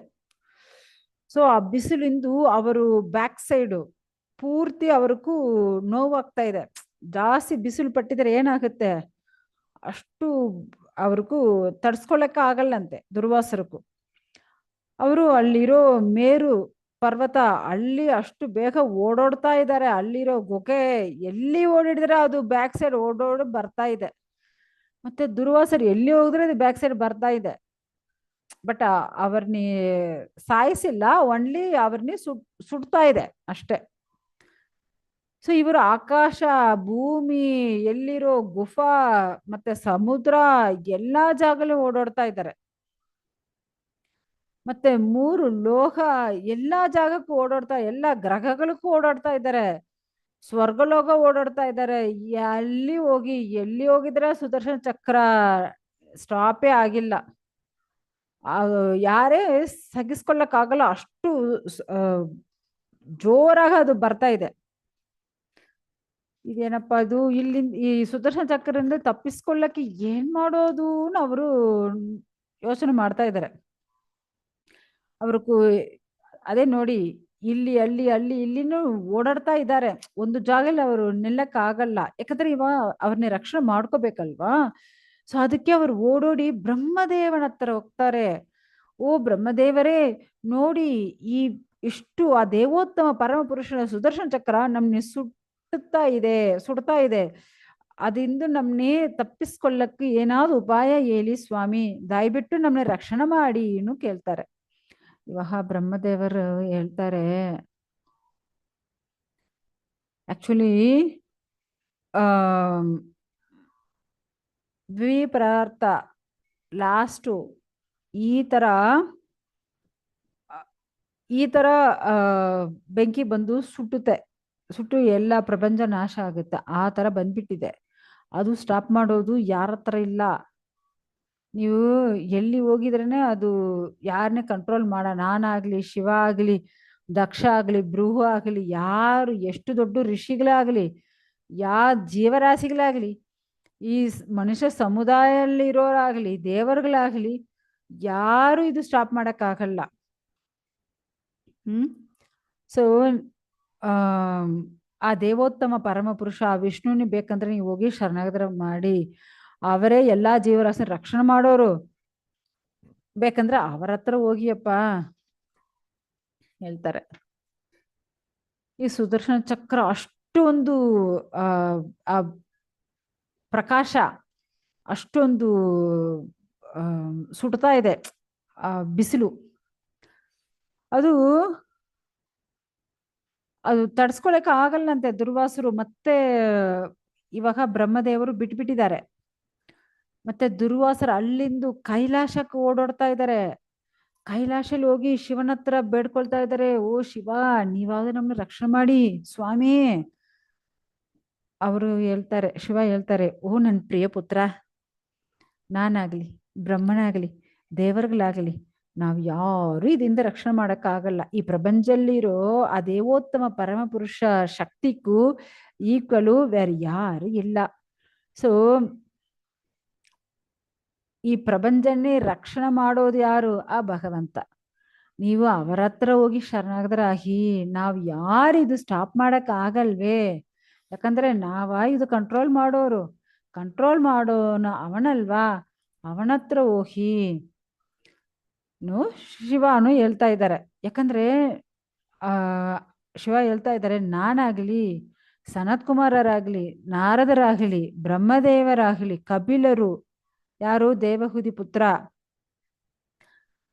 ಸೊ ಆ ಬಿಸಿಲಿಂದು ಅವರು ಬ್ಯಾಕ್ ಸೈಡು ಪೂರ್ತಿ ಅವ್ರಿಗೂ ನೋವಾಗ್ತಾ ಇದೆ. ಜಾಸ್ತಿ ಬಿಸಿಲು ಪಟ್ಟಿದ್ರೆ ಏನಾಗುತ್ತೆ, ಅಷ್ಟು ಅವ್ರಿಗೂ ತಡ್ಸ್ಕೊಳಕ್ಕ ಆಗಲ್ಲಂತೆ ದುರ್ವಾಸರಕ್ಕೂ. ಅವರು ಅಲ್ಲಿರೋ ಮೇರು ಪರ್ವತ ಅಲ್ಲಿ ಅಷ್ಟು ಬೇಗ ಓಡೋಡ್ತಾ ಇದ್ದಾರೆ. ಅಲ್ಲಿರೋ ಗುಹೆ ಎಲ್ಲಿ ಓಡಿಡಿದ್ರೆ ಅದು ಬ್ಯಾಕ್ ಸೈಡ್ ಓಡೋಡ್ ಬರ್ತಾ ಇದೆ. ಮತ್ತೆ ದುರ್ವಾಸರು ಎಲ್ಲಿ ಹೋಗಿದ್ರೆ ಅದು ಬ್ಯಾಕ್ ಸೈಡ್ ಬರ್ತಾ ಇದೆ. ಬಟ್ ಅವ್ರನ್ನ ಸಾಯಿಸಿಲ್ಲ, ಒನ್ಲಿ ಅವ್ರನ್ನ ಸುಡ್ತಾ ಇದೆ ಅಷ್ಟೇ. ಸೊ ಇವರು ಆಕಾಶ, ಭೂಮಿ, ಎಲ್ಲಿರೋ ಗುಫಾ ಮತ್ತೆ ಸಮುದ್ರ ಎಲ್ಲಾ ಜಾಗಲ್ಲೂ ಓಡಾಡ್ತಾ ಇದ್ದಾರೆ. ಮತ್ತೆ 3 ಲೋಕ ಎಲ್ಲಾ ಜಾಗಕ್ಕೂ ಓಡಾಡ್ತಾ, ಎಲ್ಲಾ ಗ್ರಹಗಳಿಗೂ ಓಡಾಡ್ತಾ ಇದ್ದಾರೆ. ಸ್ವರ್ಗಲೋಕ ಓಡಾಡ್ತಾ ಇದ್ದಾರೆ. ಎಲ್ಲಿ ಹೋಗಿದ್ರೆ ಸುದರ್ಶನ ಚಕ್ರ ಸ್ಟಾಪೇ ಆಗಿಲ್ಲ. ಯಾರೇ ಸಗಿಸ್ಕೊಳ್ಳಕ್ಕಾಗಲ್ಲ, ಅಷ್ಟು ಜೋರಾಗಿ ಅದು ಬರ್ತಾ ಇದೆ. ಇದೇನಪ್ಪ ಇದು, ಇಲ್ಲಿಂದ ಈ ಸುದರ್ಶನ ಚಕ್ರದಿಂದ ತಪ್ಪಿಸ್ಕೊಳ್ಳಕ್ಕೆ ಏನ್ ಮಾಡೋದು ಅವರು ಯೋಚನೆ ಮಾಡ್ತಾ ಇದ್ದಾರೆ. ಅವ್ರಿಗೂ ಅದೇ ನೋಡಿ, ಇಲ್ಲಿ ಇಲ್ಲಿನೂ ಓಡಾಡ್ತಾ ಇದ್ದಾರೆ. ಒಂದು ಜಾಗದಲ್ಲಿ ಅವರು ನಿಲ್ಲಕ್ ಆಗಲ್ಲ, ಯಾಕಂದ್ರೆ ಅವ್ರನ್ನ ರಕ್ಷಣೆ ಮಾಡ್ಕೋಬೇಕಲ್ವಾ. ಸೊ ಅದಕ್ಕೆ ಅವರು ಓಡೋಡಿ ಬ್ರಹ್ಮದೇವನ ಹತ್ರ ಹೋಗ್ತಾರೆ. ಓ ಬ್ರಹ್ಮದೇವರೇ, ನೋಡಿ ಈ ಇಷ್ಟು ಆ ದೇವೋತ್ತಮ ಪರಮ ಪುರುಷನ ಸುದರ್ಶನ ಚಕ್ರ ನಮ್ನೆ ಸುಡ್ತಾ ಇದೆ. ಅದಿಂದ ನಮ್ನೆ ತಪ್ಪಿಸ್ಕೊಳ್ಳಕ್ಕೆ ಏನಾದ್ರು ಉಪಾಯ ಹೇಳಿ ಸ್ವಾಮಿ, ದಯವಿಟ್ಟು ನಮ್ನೆ ರಕ್ಷಣೆ ಮಾಡಿ ಏನು ಕೇಳ್ತಾರೆ. ಇವಾಗ ಬ್ರಹ್ಮದೇವರು ಹೇಳ್ತಾರೆ, ಆಕ್ಚುಲಿ ದ್ವಿಪರಾರ್ಥ ಲಾಸ್ಟು ಈ ತರ ಬೆಂಕಿ ಬಂದು ಸುಟ್ಟು ಎಲ್ಲ ಪ್ರಪಂಚ ನಾಶ ಆಗುತ್ತೆ. ಆ ತರ ಬಂದ್ಬಿಟ್ಟಿದೆ. ಅದು ಸ್ಟಾಪ್ ಮಾಡೋದು ಯಾರ ಹತ್ರ ಇಲ್ಲ. ನೀವು ಎಲ್ಲಿ ಹೋಗಿದ್ರೇನೆ ಅದು ಯಾರನ್ನೇ ಕಂಟ್ರೋಲ್ ನಾನಾಗ್ಲಿ, ಶಿವ ಆಗ್ಲಿ, ದಕ್ಷ ಆಗ್ಲಿ, ಭೃಹು ಆಗ್ಲಿ, ಯಾರು ಎಷ್ಟು ದೊಡ್ಡ ಋಷಿಗಳಾಗ್ಲಿ, ಜೀವರಾಶಿಗಳಾಗ್ಲಿ, ಈ ಮನುಷ್ಯ ಸಮುದಾಯದಲ್ಲಿ ಇರೋರಾಗ್ಲಿ, ದೇವರುಗಳಾಗ್ಲಿ, ಯಾರು ಇದು ಸ್ಟಾಪ್ ಮಾಡಕ್ಕಾಗಲ್ಲ. ಸೊ ಆ ದೇವೋತ್ತಮ ಪರಮ ಪುರುಷ ಆ ವಿಷ್ಣುವಿನ ಬೇಕಂದ್ರೆ ನೀವು ಹೋಗಿ ಶರಣಾಗತಿ ಮಾಡಿ, ಅವರೇ ಎಲ್ಲಾ ಜೀವರಾಶಿ ರಕ್ಷಣೆ ಮಾಡೋರು. ಬೇಕಂದ್ರೆ ಅವರ ಹತ್ರ ಹೋಗಿಯಪ್ಪ ಹೇಳ್ತಾರೆ. ಈ ಸುದರ್ಶನ ಚಕ್ರ ಅಷ್ಟೊಂದು ಆ ಪ್ರಕಾಶ ಅಷ್ಟೊಂದು ಸುಡ್ತಾ ಇದೆ. ಆ ಬಿಸಿಲು ಅದು ಅದು ತಡ್ಸ್ಕೊಳಕ್ ಆಗಲ್ಲಂತೆ ದುರ್ವಾಸರು. ಮತ್ತೆ ಇವಾಗ ಬ್ರಹ್ಮದೇವರು ಬಿಟ್ಬಿಟ್ಟಿದ್ದಾರೆ. ಮತ್ತೆ ದುರ್ವಾಸರು ಅಲ್ಲಿಂದ ಕೈಲಾಸಕ್ಕೆ ಓಡಾಡ್ತಾ ಇದ್ದಾರೆ. ಕೈಲಾಸಲ್ಲಿ ಹೋಗಿ ಶಿವನ ಹತ್ರ ಬೇಡ್ಕೊಳ್ತಾ ಇದ್ದಾರೆ, ಓ ಶಿವ, ನೀವಾದ್ರೆ ನಮ್ಮನ್ನ ರಕ್ಷಣೆ ಮಾಡಿ ಸ್ವಾಮಿ. ಅವರು ಹೇಳ್ತಾರೆ, ಶಿವ ಹೇಳ್ತಾರೆ, ಓ ನನ್ನ ಪ್ರಿಯ ಪುತ್ರ, ನಾನಾಗ್ಲಿ ಬ್ರಹ್ಮನಾಗ್ಲಿ ದೇವರುಗಳಾಗ್ಲಿ ನಾವು ಯಾರು ಇದರಿಂದ ರಕ್ಷಣೆ ಮಾಡಕ್ಕಾಗಲ್ಲ. ಈ ಪ್ರಪಂಚದಲ್ಲಿರೋ ಆ ದೇವೋತ್ತಮ ಪರಮ ಪುರುಷ ಶಕ್ತಿಗೂ ಈಕ್ವಲು ಬೇರೆ ಯಾರು ಇಲ್ಲ. ಸೊ ಈ ಪ್ರಪಂಚನೇ ರಕ್ಷಣೆ ಮಾಡೋದು ಯಾರು? ಆ ಭಗವಂತ. ನೀವು ಅವರ ಹತ್ರ ಹೋಗಿ ಶರಣಾಗತರಾಗಿ, ನಾವು ಯಾರು ಇದು ಸ್ಟಾಪ್ ಮಾಡಕ್ ಆಗಲ್ವೇ? ಯಾಕಂದ್ರೆ ಇದು ಕಂಟ್ರೋಲ್ ಮಾಡೋನು ಅವನಲ್ವಾ? ಅವನ ಹತ್ರ ಹೋಗಿ ಶಿವನು ಹೇಳ್ತಾ ಇದ್ದಾರೆ. ಯಾಕಂದ್ರೆ ಶಿವ ಹೇಳ್ತಾ ಇದ್ದಾರೆ, ನಾನಾಗ್ಲಿ ಸನತ್ ಕುಮಾರರಾಗ್ಲಿ ನಾರದರಾಗ್ಲಿ ಬ್ರಹ್ಮದೇವರಾಗ್ಲಿ ಕಪಿಲರು, ಯಾರು ದೇವಹೂತಿ ಪುತ್ರ,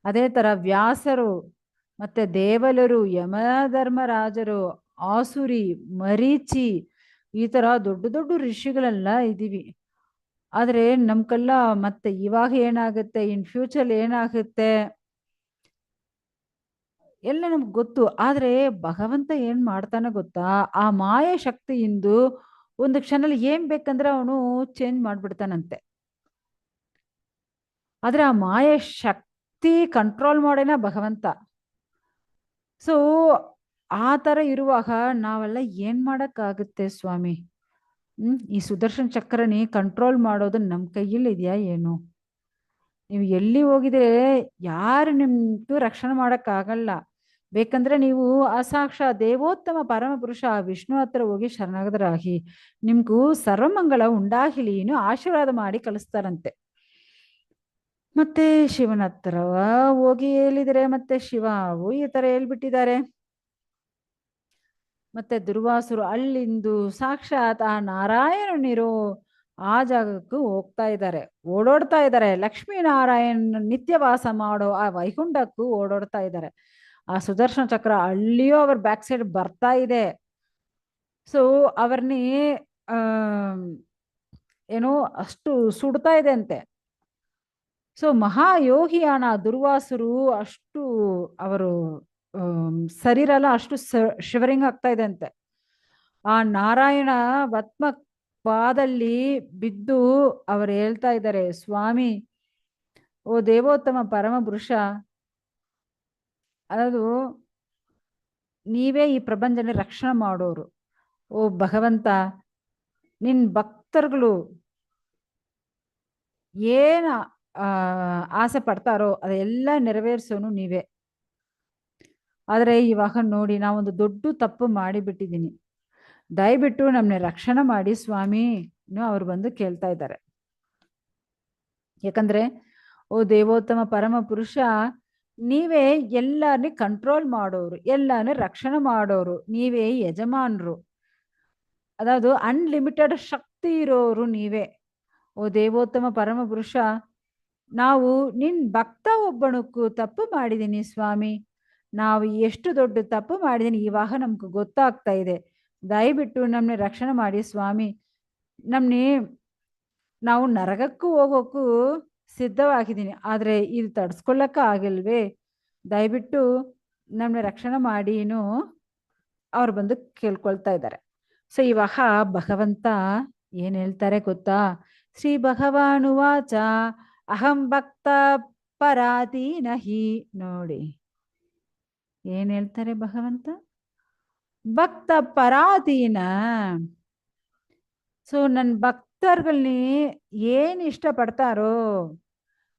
ಅದೇ ತರ ವ್ಯಾಸರು, ಮತ್ತೆ ದೇವಲರು, ಯಮಧರ್ಮರಾಜರು, ಆಸುರಿ, ಮರೀಚಿ, ಈ ತರ ದೊಡ್ಡ ದೊಡ್ಡ ಋಷಿಗಳೆಲ್ಲ ಇದೀವಿ. ಆದ್ರೆ ನಮ್ಗೆಲ್ಲ ಮತ್ತೆ ಇವಾಗ ಏನಾಗುತ್ತೆ, ಇನ್ ಫ್ಯೂಚರ್ ಏನಾಗುತ್ತೆ ಎಲ್ಲ ನಮ್ಗೆ ಗೊತ್ತು. ಆದ್ರೆ ಭಗವಂತ ಏನ್ ಮಾಡ್ತಾನೆ ಗೊತ್ತಾ? ಆ ಮಾಯ ಶಕ್ತಿಯಿಂದ ಒಂದು ಕ್ಷಣದಲ್ಲಿ ಏನ್ ಬೇಕಂದ್ರೆ ಅವನು ಚೇಂಜ್ ಮಾಡ್ಬಿಡ್ತಾನಂತೆ. ಆದ್ರೆ ಆ ಮಾಯ ಶಕ್ತಿ ಕಂಟ್ರೋಲ್ ಮಾಡೋಣ ಭಗವಂತ. ಸೊ ಆ ತರ ಇರುವಾಗ ನಾವೆಲ್ಲ ಏನ್ ಮಾಡಕ್ಕಾಗುತ್ತೆ ಸ್ವಾಮಿ? ಈ ಸುದರ್ಶನ ಚಕ್ರನಿ ಕಂಟ್ರೋಲ್ ಮಾಡೋದು ನಮ್ ಕೈಯಲ್ಲಿ ಇದೆಯಾ ಏನು? ನೀವು ಎಲ್ಲಿ ಹೋಗಿದ್ರೆ ಯಾರು ನಿಮ್ಗೂ ರಕ್ಷಣೆ ಮಾಡಕ್ಕಾಗಲ್ಲ. ಬೇಕಂದ್ರೆ ನೀವು ಅಸಾಕ್ಷ ದೇವೋತ್ತಮ ಪರಮ ಪುರುಷ ವಿಷ್ಣು ಹತ್ರ ಹೋಗಿ ಶರಣಾಗತರಾಗಿ, ನಿಮ್ಗೂ ಸರ್ವಮಂಗಳ ಉಂಡಾಗಿಲಿ ಆಶೀರ್ವಾದ ಮಾಡಿ ಕಳಿಸ್ತಾರಂತೆ. ಮತ್ತೆ ಶಿವನ ಹತ್ರ ಹೋಗಿ ಹೇಳಿದ್ರೆ ಮತ್ತೆ ಶಿವವು ಈ ತರ ಹೇಳ್ಬಿಟ್ಟಿದ್ದಾರೆ. ಮತ್ತೆ ದುರ್ವಾಸರು ಅಲ್ಲಿಂದು ಸಾಕ್ಷಾತ್ ಆ ನಾರಾಯಣನಿರೋ ಆ ಜಾಗಕ್ಕೂ ಹೋಗ್ತಾ ಇದ್ದಾರೆ, ಓಡಾಡ್ತಾ ಇದ್ದಾರೆ. ಲಕ್ಷ್ಮೀನಾರಾಯಣ ನಿತ್ಯವಾಸ ಮಾಡೋ ಆ ವೈಕುಂಠಕ್ಕೂ ಓಡಾಡ್ತಾ ಇದ್ದಾರೆ. ಆ ಸುದರ್ಶನ ಚಕ್ರ ಅಲ್ಲಿಯೂ ಅವ್ರ ಬ್ಯಾಕ್ ಸೈಡ್ ಬರ್ತಾ ಇದೆ. ಸೊ ಅವ್ರನ್ನೇ ಏನೋ ಅಷ್ಟು ಸುಡ್ತಾ ಇದೆ ಅಂತೆ. ಸೊ ಮಹಾಯೋಗಿಯಾನ ದುರ್ವಾಸರು ಅಷ್ಟು ಅವರು ಶರೀರ ಎಲ್ಲ ಅಷ್ಟು ಶಿವರಿಂಗ್ ಆಗ್ತಾ ಇದೆ ಅಂತೆ. ಆ ನಾರಾಯಣ ಪದ್ಮ ಪಾದಲ್ಲಿ ಬಿದ್ದು ಅವರು ಹೇಳ್ತಾ ಇದ್ದಾರೆ, ಸ್ವಾಮಿ, ಓ ದೇವೋತ್ತಮ ಪರಮ ಪುರುಷ, ಅದು ನೀವೇ ಈ ಪ್ರಪಂಚನ ರಕ್ಷಣೆ ಮಾಡೋರು. ಓ ಭಗವಂತ, ನಿನ್ ಭಕ್ತರುಗಳು ಏನ ಆಸೆ ಪಡ್ತಾರೋ ಅದೆಲ್ಲ ನೆರವೇರಿಸೋನು ನೀವೇ. ಆದ್ರೆ ಇವಾಗ ನೋಡಿ, ನಾವೊಂದು ದೊಡ್ಡ ತಪ್ಪು ಮಾಡಿಬಿಟ್ಟಿದ್ದೀನಿ, ದಯವಿಟ್ಟು ನಮ್ಮನ್ನ ರಕ್ಷಣೆ ಮಾಡಿ ಸ್ವಾಮಿ ಅವ್ರು ಬಂದು ಕೇಳ್ತಾ ಇದ್ದಾರೆ. ಯಾಕಂದ್ರೆ ಓ ದೇವೋತ್ತಮ ಪರಮ ಪುರುಷ, ನೀವೇ ಎಲ್ಲಾರನ್ನ ಕಂಟ್ರೋಲ್ ಮಾಡೋರು, ಎಲ್ಲಾರನ್ನ ರಕ್ಷಣೆ ಮಾಡೋರು, ನೀವೇ ಯಜಮಾನರು, ಅದಾವುದು ಅನ್ಲಿಮಿಟೆಡ್ ಶಕ್ತಿ ಇರೋರು ನೀವೇ. ಓ ದೇವೋತ್ತಮ ಪರಮ ಪುರುಷ, ನಾವು ನಿನ್ ಭಕ್ತ ಒಬ್ಬನಕ್ಕೂ ತಪ್ಪು ಮಾಡಿದೀನಿ ಸ್ವಾಮಿ. ನಾವು ಎಷ್ಟು ದೊಡ್ಡ ತಪ್ಪು ಮಾಡಿದೀನಿ ಇವಾಗ ನಮ್ಗೆ ಗೊತ್ತಾಗ್ತಾ ಇದೆ. ದಯವಿಟ್ಟು ನಮ್ಮನ್ನ ರಕ್ಷಣೆ ಮಾಡಿ ಸ್ವಾಮಿ. ನಾವು ನರಕಕ್ಕೂ ಹೋಗೋಕ್ಕೂ ಸಿದ್ಧವಾಗಿದ್ದೀನಿ, ಆದ್ರೆ ಇದು ತಡ್ಸ್ಕೊಳ್ಳಕ್ಕ ಆಗಿಲ್ವೇ? ದಯವಿಟ್ಟು ನಮ್ಮನ್ನ ರಕ್ಷಣೆ ಮಾಡಿ ಅವ್ರು ಬಂದು ಕೇಳ್ಕೊಳ್ತಾ ಇದ್ದಾರೆ. ಸೊ ಇವಾಗ ಭಗವಂತ ಏನ್ ಹೇಳ್ತಾರೆ ಗೊತ್ತಾ? ಶ್ರೀ ಭಗವಾನುವಾಚ ಅಹಂ ಭಕ್ತ ಪರಾಧೀನಹಿ. ನೋಡಿ ಏನ್ ಹೇಳ್ತಾರೆ ಭಗವಂತ? ಭಕ್ತ ಪರಾಧೀನ. ಸೊ ನನ್ನ ಭಕ್ತರುಗಳನ್ನ ಏನ್ ಇಷ್ಟ ಪಡ್ತಾರೋ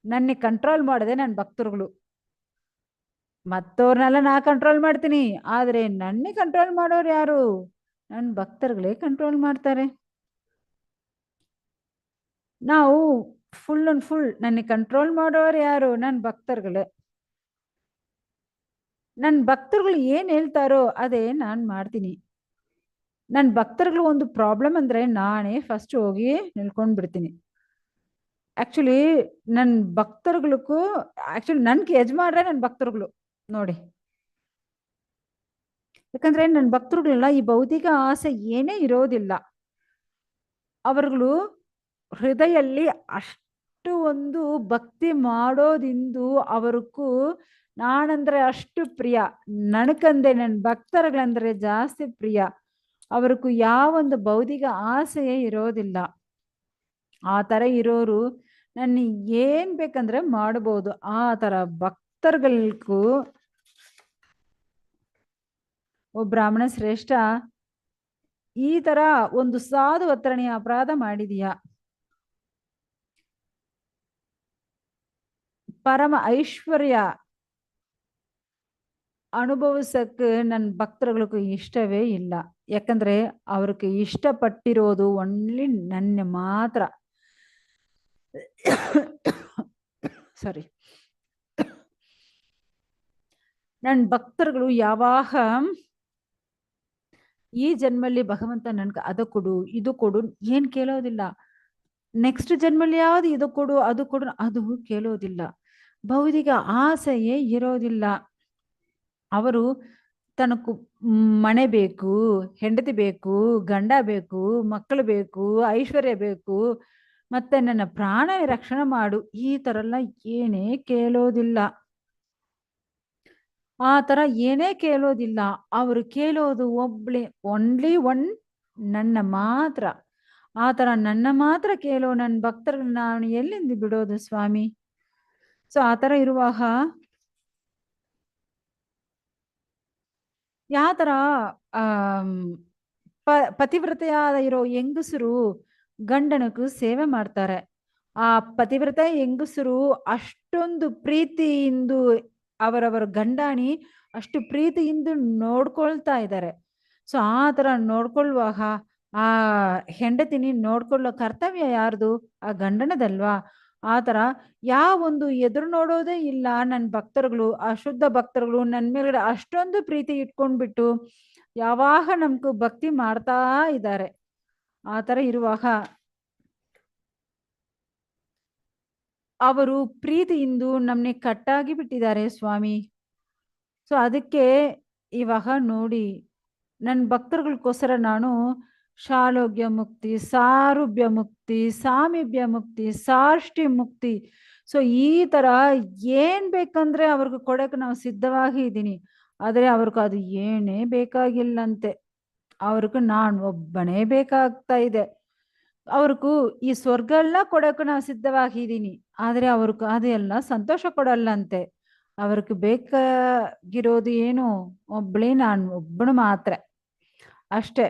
ನನ್ನ ಕಂಟ್ರೋಲ್ ಮಾಡದೆ ನನ್ನ ಭಕ್ತರುಗಳು. ಮತ್ತವ್ರನ್ನೆಲ್ಲ ನಾ ಕಂಟ್ರೋಲ್ ಮಾಡ್ತೀನಿ, ಆದ್ರೆ ನನ್ನ ಕಂಟ್ರೋಲ್ ಮಾಡೋರು ಯಾರು? ನನ್ನ ಭಕ್ತರುಗಳೇ ಕಂಟ್ರೋಲ್ ಮಾಡ್ತಾರೆ. ನಾವು ಫುಲ್ ಅಂಡ್ ಫುಲ್ ನನ್ನ ಕಂಟ್ರೋಲ್ ಮಾಡೋರು ಯಾರು? ನನ್ನ ಭಕ್ತರುಗಳೇ. ನನ್ನ ಭಕ್ತರುಗಳು ಏನ್ ಹೇಳ್ತಾರೋ ಅದೇ ನಾನ್ ಮಾಡ್ತೀನಿ. ನನ್ನ ಭಕ್ತರುಗಳು ಒಂದು ಪ್ರಾಬ್ಲಮ್ ಅಂದ್ರೆ ನಾನೇ ಫಸ್ಟ್ ಹೋಗಿ ನಿಲ್ಕೊಂಡ್ ಬಿಡ್ತೀನಿ. ಆಕ್ಚುಲಿ ನನ್ನ ಭಕ್ತರುಗಳಿಗೂ ಆಕ್ಚುಲಿ ನನ್ಗೆ ಯಜಮಾನ್ರೆ ನನ್ನ ಭಕ್ತರುಗಳು. ನೋಡಿ, ಯಾಕಂದ್ರೆ ನನ್ನ ಭಕ್ತರುಗಳೆಲ್ಲ ಈ ಭೌತಿಕ ಆಸೆ ಏನೇ ಇರೋದಿಲ್ಲ. ಅವರುಗಳು ಹೃದಯಲ್ಲಿ ಅಷ್ಟು ಒಂದು ಭಕ್ತಿ ಮಾಡೋದಿಂದು ಅವರಿಗೂ ನಾನಂದ್ರೆ ಅಷ್ಟು ಪ್ರಿಯ. ನನಕಂದೆ ನನ್ನ ಭಕ್ತರುಗಳಂದ್ರೆ ಜಾಸ್ತಿ ಪ್ರಿಯ. ಅವ್ರಿಗೂ ಯಾವೊಂದು ಭೌತಿಕ ಆಸೆಯೇ ಇರೋದಿಲ್ಲ. ಆ ತರ ಇರೋರು ನನ್ನ ಏನ್ ಬೇಕಂದ್ರೆ ಮಾಡಬಹುದು. ಆ ತರ ಭಕ್ತರುಗಳಿಗೂ ಓ ಬ್ರಾಹ್ಮಣ ಶ್ರೇಷ್ಠ, ಈ ತರ ಒಂದು ಸಾಧು ಹತ್ರ ನೀ ಅಪರಾಧ ಮಾಡಿದೀಯ, ಪರಮ ಐಶ್ವರ್ಯ ಅನುಭವಿಸಕ್ಕೆ ನನ್ನ ಭಕ್ತರುಗಳಿಗೂ ಇಷ್ಟವೇ ಇಲ್ಲ. ಯಾಕಂದ್ರೆ ಅವ್ರಿಗೆ ಇಷ್ಟಪಟ್ಟಿರೋದು ಒನ್ಲಿ ನನ್ನ ಮಾತ್ರ. ಸಾರಿ, ನನ್ನ ಭಕ್ತರುಗಳು ಯಾವಾಗ ಈ ಜನ್ಮಲ್ಲಿ ಭಗವಂತ ನನ್ಗೆ ಅದು ಕೊಡು ಇದು ಕೊಡು ಏನ್ ಕೇಳೋದಿಲ್ಲ. ನೆಕ್ಸ್ಟ್ ಜನ್ಮಲ್ಲಿ ಯಾವ್ದು ಇದು ಕೊಡು ಅದು ಕೊಡು ಅದು ಕೇಳೋದಿಲ್ಲ. ಭೌತಿಕ ಆಸೆಯೇ ಇರೋದಿಲ್ಲ. ಅವರು ತನಕು ಮನೆ ಬೇಕು, ಹೆಂಡತಿ ಬೇಕು, ಗಂಡ ಬೇಕು, ಮಕ್ಕಳು ಬೇಕು, ಐಶ್ವರ್ಯ ಬೇಕು, ಮತ್ತೆ ನನ್ನ ಪ್ರಾಣ ರಕ್ಷಣೆ ಮಾಡು, ಈ ತರ ಎಲ್ಲ ಏನೇ ಕೇಳೋದಿಲ್ಲ. ಆ ತರ ಏನೇ ಕೇಳೋದಿಲ್ಲ. ಅವರು ಕೇಳೋದು ಓನ್ಲಿ ಒನ್ ನನ್ನ ಮಾತ್ರ. ಆ ತರ ನನ್ನ ಮಾತ್ರ ಕೇಳೋ ನನ್ನ ಭಕ್ತರನ್ನ ನಾನು ಎಲ್ಲಿಂದ ಬಿಡೋದು ಸ್ವಾಮಿ? ಸೊ ಆ ತರ ಇರುವಾಗ ಯಾವ ತರ ಪತಿವ್ರತೆಯಾದ ಇರೋ ಹೆಂಗಸರು ಗಂಡನಕ್ಕೂ ಸೇವೆ ಮಾಡ್ತಾರೆ. ಆ ಪತಿವ್ರತೆ ಹೆಂಗಸರು ಅಷ್ಟೊಂದು ಪ್ರೀತಿಯಿಂದ ಅವರವರ ಗಂಡಾಣಿ ಅಷ್ಟು ಪ್ರೀತಿಯಿಂದ ನೋಡ್ಕೊಳ್ತಾ ಇದ್ದಾರೆ. ಸೊ ಆ ತರ ನೋಡ್ಕೊಳ್ಳುವಾಗ ಆ ಹೆಂಡತಿನಿ ನೋಡ್ಕೊಳ್ಳೋ ಕರ್ತವ್ಯ ಯಾರ್ದು? ಆ ಗಂಡನದಲ್ವಾ? ಆ ತರ ಯಾವೊಂದು ಎದುರು ನೋಡೋದೇ ಇಲ್ಲ ನನ್ನ ಭಕ್ತರುಗಳು, ಆ ಶುದ್ಧ ಭಕ್ತರುಗಳು ನನ್ನ ಮೇಲ್ಗಡೆ ಅಷ್ಟೊಂದು ಪ್ರೀತಿ ಇಟ್ಕೊಂಡ್ಬಿಟ್ಟು ಯಾವಾಗ ನಮ್ಗೂ ಭಕ್ತಿ ಮಾಡ್ತಾ ಇದ್ದಾರೆ. ಆ ತರ ಇರುವಾಗ ಅವರು ಪ್ರೀತಿಯಿಂದ ನಮ್ನೆ ಕಟ್ಟಾಗಿ ಬಿಟ್ಟಿದ್ದಾರೆ ಸ್ವಾಮಿ. ಸೊ ಅದಕ್ಕೆ ಇವಾಗ ನೋಡಿ, ನನ್ನ ಭಕ್ತರುಗಳಿಗೋಸ್ಕರ ನಾನು ಶಾಲೋಗ್ಯ ಮುಕ್ತಿ, ಸಾರುಭ್ಯ ಮುಕ್ತಿ, ಸಾಮೀಪ್ಯ ಮುಕ್ತಿ, ಸಾಷ್ಟಿ ಮುಕ್ತಿ, ಸೊ ಈ ತರ ಏನ್ ಬೇಕಂದ್ರೆ ಅವ್ರಿಗೆ ಕೊಡಕ್ಕೆ ನಾವು ಸಿದ್ಧವಾಗಿ ಇದ್ದೀನಿ. ಆದ್ರೆ ಅವ್ರಿಗೆ ಅದು ಏನೇ ಬೇಕಾಗಿಲ್ಲಂತೆ. ಅವ್ರಿಗೂ ನಾನು ಒಬ್ಬನೇ ಬೇಕಾಗ್ತಾ ಇದೆ. ಅವ್ರಿಗೂ ಈ ಸ್ವರ್ಗ ಎಲ್ಲ ಕೊಡಕ್ಕೂ ನಾವು ಸಿದ್ಧವಾಗಿದ್ದೀನಿ. ಆದ್ರೆ ಅವ್ರಿಗೆ ಅದೆಲ್ಲ ಸಂತೋಷ ಕೊಡಲ್ಲಂತೆ. ಅವ್ರಿಗೆ ಬೇಕಾಗಿರೋದು ಏನು? ನಾನು ಒಬ್ಬನು ಮಾತ್ರ ಅಷ್ಟೇ.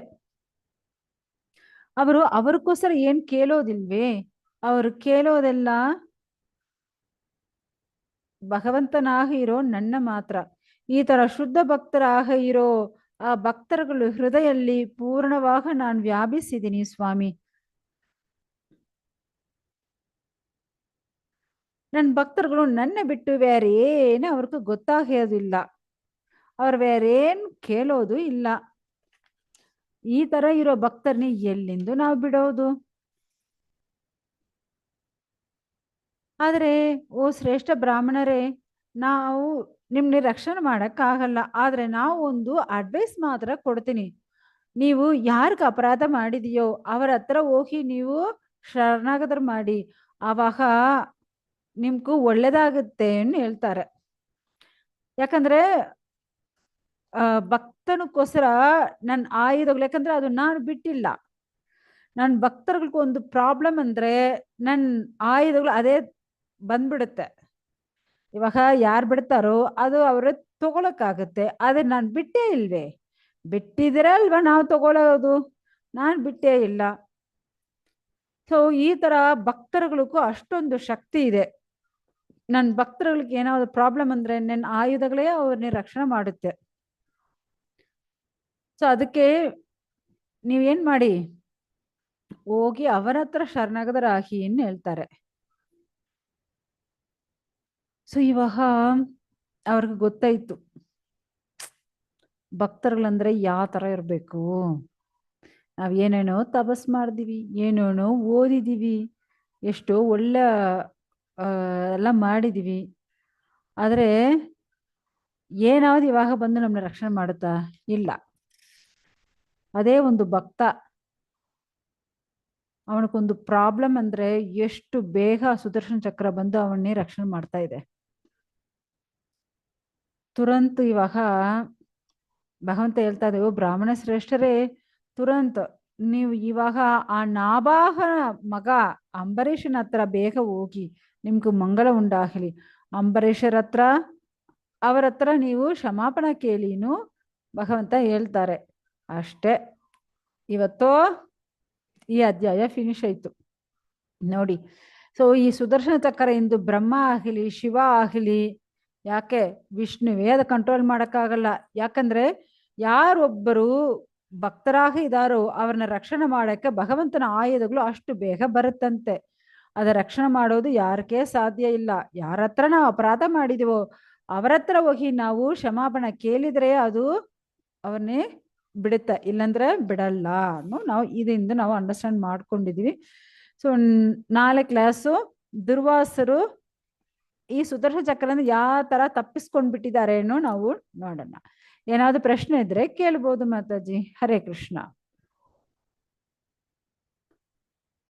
ಅವರು ಅವ್ರಿಗೋಸ್ಕರ ಏನ್ ಕೇಳೋದಿಲ್ವೇ? ಅವರು ಕೇಳೋದೆಲ್ಲ ಭಗವಂತನಾಗ ಇರೋ ನನ್ನ ಮಾತ್ರ. ಈ ತರ ಶುದ್ಧ ಭಕ್ತರಾಗ ಇರೋ ಆ ಭಕ್ತರುಗಳು ಹೃದಯಲ್ಲಿ ಪೂರ್ಣವಾಗ ನಾನು ವ್ಯಾಪಿಸಿದ್ದೀನಿ ಸ್ವಾಮಿ. ನನ್ನ ಭಕ್ತರುಗಳು ನನ್ನ ಬಿಟ್ಟು ಬೇರೆ ಏನು ಅವ್ರಿಗೆ ಗೊತ್ತಾಗೋದಿಲ್ಲ. ಅವ್ರು ಬೇರೇನ್ ಕೇಳೋದು ಇಲ್ಲ. ಈ ತರ ಇರೋ ಭಕ್ತರ್ನಿ ಎಲ್ಲಿಂದ ನಾವು ಬಿಡೋದು? ಆದ್ರೆ ಓ ಶ್ರೇಷ್ಠ ಬ್ರಾಹ್ಮಣರೇ, ನಾವು ನಿಮ್ನೆ ರಕ್ಷಣೆ ಮಾಡಕ್ಕಾಗಲ್ಲ. ಆದ್ರೆ ನಾವು ಒಂದು ಅಡ್ವೈಸ್ ಮಾತ್ರ ಕೊಡ್ತೀನಿ. ನೀವು ಯಾರಿಗ ಅಪರಾಧ ಮಾಡಿದೆಯೋ ಅವರ ಹತ್ರ ಹೋಗಿ ನೀವು ಶರಣಾಗತರು ಮಾಡಿ, ಆವಾಗ ನಿಮ್ಗೂ ಒಳ್ಳೇದಾಗುತ್ತೆ ಅಂತ ಹೇಳ್ತಾರೆ. ಯಾಕಂದ್ರೆ ಭಕ್ತನಕ್ಕೋಸ್ಕರ ನನ್ನ ಆಯುಧಗಳು, ಯಾಕಂದ್ರೆ ಅದು ನಾನು ಬಿಟ್ಟಿಲ್ಲ. ನನ್ನ ಭಕ್ತರುಗಳಿಗೂ ಒಂದು ಪ್ರಾಬ್ಲಮ್ ಅಂದ್ರೆ ನನ್ನ ಆಯುಧಗಳು ಅದೇ ಬಂದ್ಬಿಡುತ್ತೆ. ಇವಾಗ ಯಾರು ಬಿಡ್ತಾರೋ ಅದು ಅವ್ರ ತಗೊಳಕ್ಕಾಗತ್ತೆ. ಆದ್ರೆ ನಾನು ಬಿಟ್ಟೇ ಇಲ್ವೇ? ಬಿಟ್ಟಿದ್ರೆ ಅಲ್ವಾ ನಾವು ತಗೊಳ್ಳೋದು? ನಾನು ಬಿಟ್ಟೇ ಇಲ್ಲ. ಸೊ ಈ ತರ ಭಕ್ತರುಗಳಿಗೂ ಅಷ್ಟೊಂದು ಶಕ್ತಿ ಇದೆ. ನನ್ನ ಭಕ್ತರುಗಳಿಗೆ ಏನಾದ್ರು ಪ್ರಾಬ್ಲಮ್ ಅಂದ್ರೆ ನನ್ನ ಆಯುಧಗಳೇ ಅವ್ರನ್ನ ರಕ್ಷಣೆ ಮಾಡುತ್ತೆ. ಸೊ ಅದಕ್ಕೆ ನೀವೇನ್ ಮಾಡಿ, ಹೋಗಿ ಅವರ ಹತ್ರ ಶರಣಾಗತರಾಗಿ ಅಂತ ಹೇಳ್ತಾರೆ. ಸೊ ಇವಾಗ ಅವ್ರಿಗೆ ಗೊತ್ತಾಯ್ತು ಭಕ್ತರುಗಳಂದ್ರೆ ಯಾವ ತರ ಇರ್ಬೇಕು. ನಾವ್ ಏನೇನೋ ತಪಸ್ ಮಾಡಿದೀವಿ, ಏನೇನೋ ಓದಿದೀವಿ, ಎಷ್ಟೋ ಒಳ್ಳೆ ಎಲ್ಲ ಮಾಡಿದೀವಿ. ಆದ್ರೆ ಏನಾவது ಇವಾಗ ಬಂದು ನಮ್ಮನ್ನ ರಕ್ಷಣೆ ಮಾಡುತ್ತಾ? ಇಲ್ಲ. ಅದೇ ಒಂದು ಭಕ್ತ, ಅವನಿಗೊಂದು ಪ್ರಾಬ್ಲಮ್ ಅಂದ್ರೆ ಎಷ್ಟು ಬೇಗ ಸುದರ್ಶನ ಚಕ್ರ ಬಂದು ಅವನ್ನೇ ರಕ್ಷಣೆ ಮಾಡ್ತಾ ಇದೆ. ತುರಂತ್ ಇವಾಗ ಭಗವಂತ ಹೇಳ್ತಾ ಇದ್ದೇವೆ, ಬ್ರಾಹ್ಮಣ ಶ್ರೇಷ್ಠರೇ, ತುರಂತ್ ನೀವು ಇವಾಗ ಆ ನಾಭಾಹ ಮಗ ಅಂಬರೀಷನ ಹತ್ರ ಬೇಗ ಹೋಗಿ ನಿಮ್ಗೆ ಮಂಗಳ ಉಂಟಾಗಲಿ. ಅಂಬರೀಷರ ಹತ್ರ, ಅವರ ಹತ್ರ ನೀವು ಕ್ಷಮಾಪಣ ಕೇಳಿನು ಭಗವಂತ ಹೇಳ್ತಾರೆ. ಅಷ್ಟೇ, ಇವತ್ತು ಈ ಅಧ್ಯಾಯ ಫಿನಿಶ್ ಆಯ್ತು ನೋಡಿ. ಸೊ ಈ ಸುದರ್ಶನ ಚಕ್ರ ಇಂದು ಬ್ರಹ್ಮ ಆಗಲಿ ಶಿವ ಆಗಲಿ, ಯಾಕೆ ವಿಷ್ಣುವೇ ಅದು ಕಂಟ್ರೋಲ್ ಮಾಡೋಕ್ಕಾಗಲ್ಲ. ಯಾಕಂದ್ರೆ ಯಾರೊಬ್ಬರು ಭಕ್ತರಾಗಿ ಇದ್ದಾರೋ ಅವ್ರನ್ನ ರಕ್ಷಣೆ ಮಾಡೋಕ್ಕೆ ಭಗವಂತನ ಆಯುಧಗಳು ಅಷ್ಟು ಬೇಗ ಬರುತ್ತಂತೆ. ಅದ ರಕ್ಷಣೆ ಮಾಡೋದು ಯಾರಕ್ಕೆ ಸಾಧ್ಯ ಇಲ್ಲ. ಯಾರ ಹತ್ರ ನಾವು ಅಪರಾಧ ಮಾಡಿದೀವೋ ಅವರ ಹತ್ರ ಹೋಗಿ ನಾವು ಕ್ಷಮಾಪಣೆ ಕೇಳಿದ್ರೆ ಅದು ಅವನ್ನೇ ಬಿಡುತ್ತೆ, ಇಲ್ಲಂದ್ರೆ ಬಿಡಲ್ಲ ಅನ್ನೋ ನಾವು ಇದರಿಂದ ನಾವು ಅಂಡರ್ಸ್ಟ್ಯಾಂಡ್ ಮಾಡ್ಕೊಂಡಿದೀವಿ. ಸೊ ನಾಳೆ ಕ್ಲಾಸು ದುರ್ವಾಸರು ಈ ಸುದರ್ಶನ ಚಕ್ರದಿಂದ ಯಾವ ತರ ತಪ್ಪಿಸ್ಕೊಂಡ್ಬಿಟ್ಟಿದ್ದಾರೆ ಅನ್ನೋ ನಾವು ನೋಡೋಣ. ಏನಾದ್ರು ಪ್ರಶ್ನೆ ಇದ್ರೆ ಕೇಳ್ಬೋದು ಮಾತಾಜಿ. ಹರೇ ಕೃಷ್ಣ.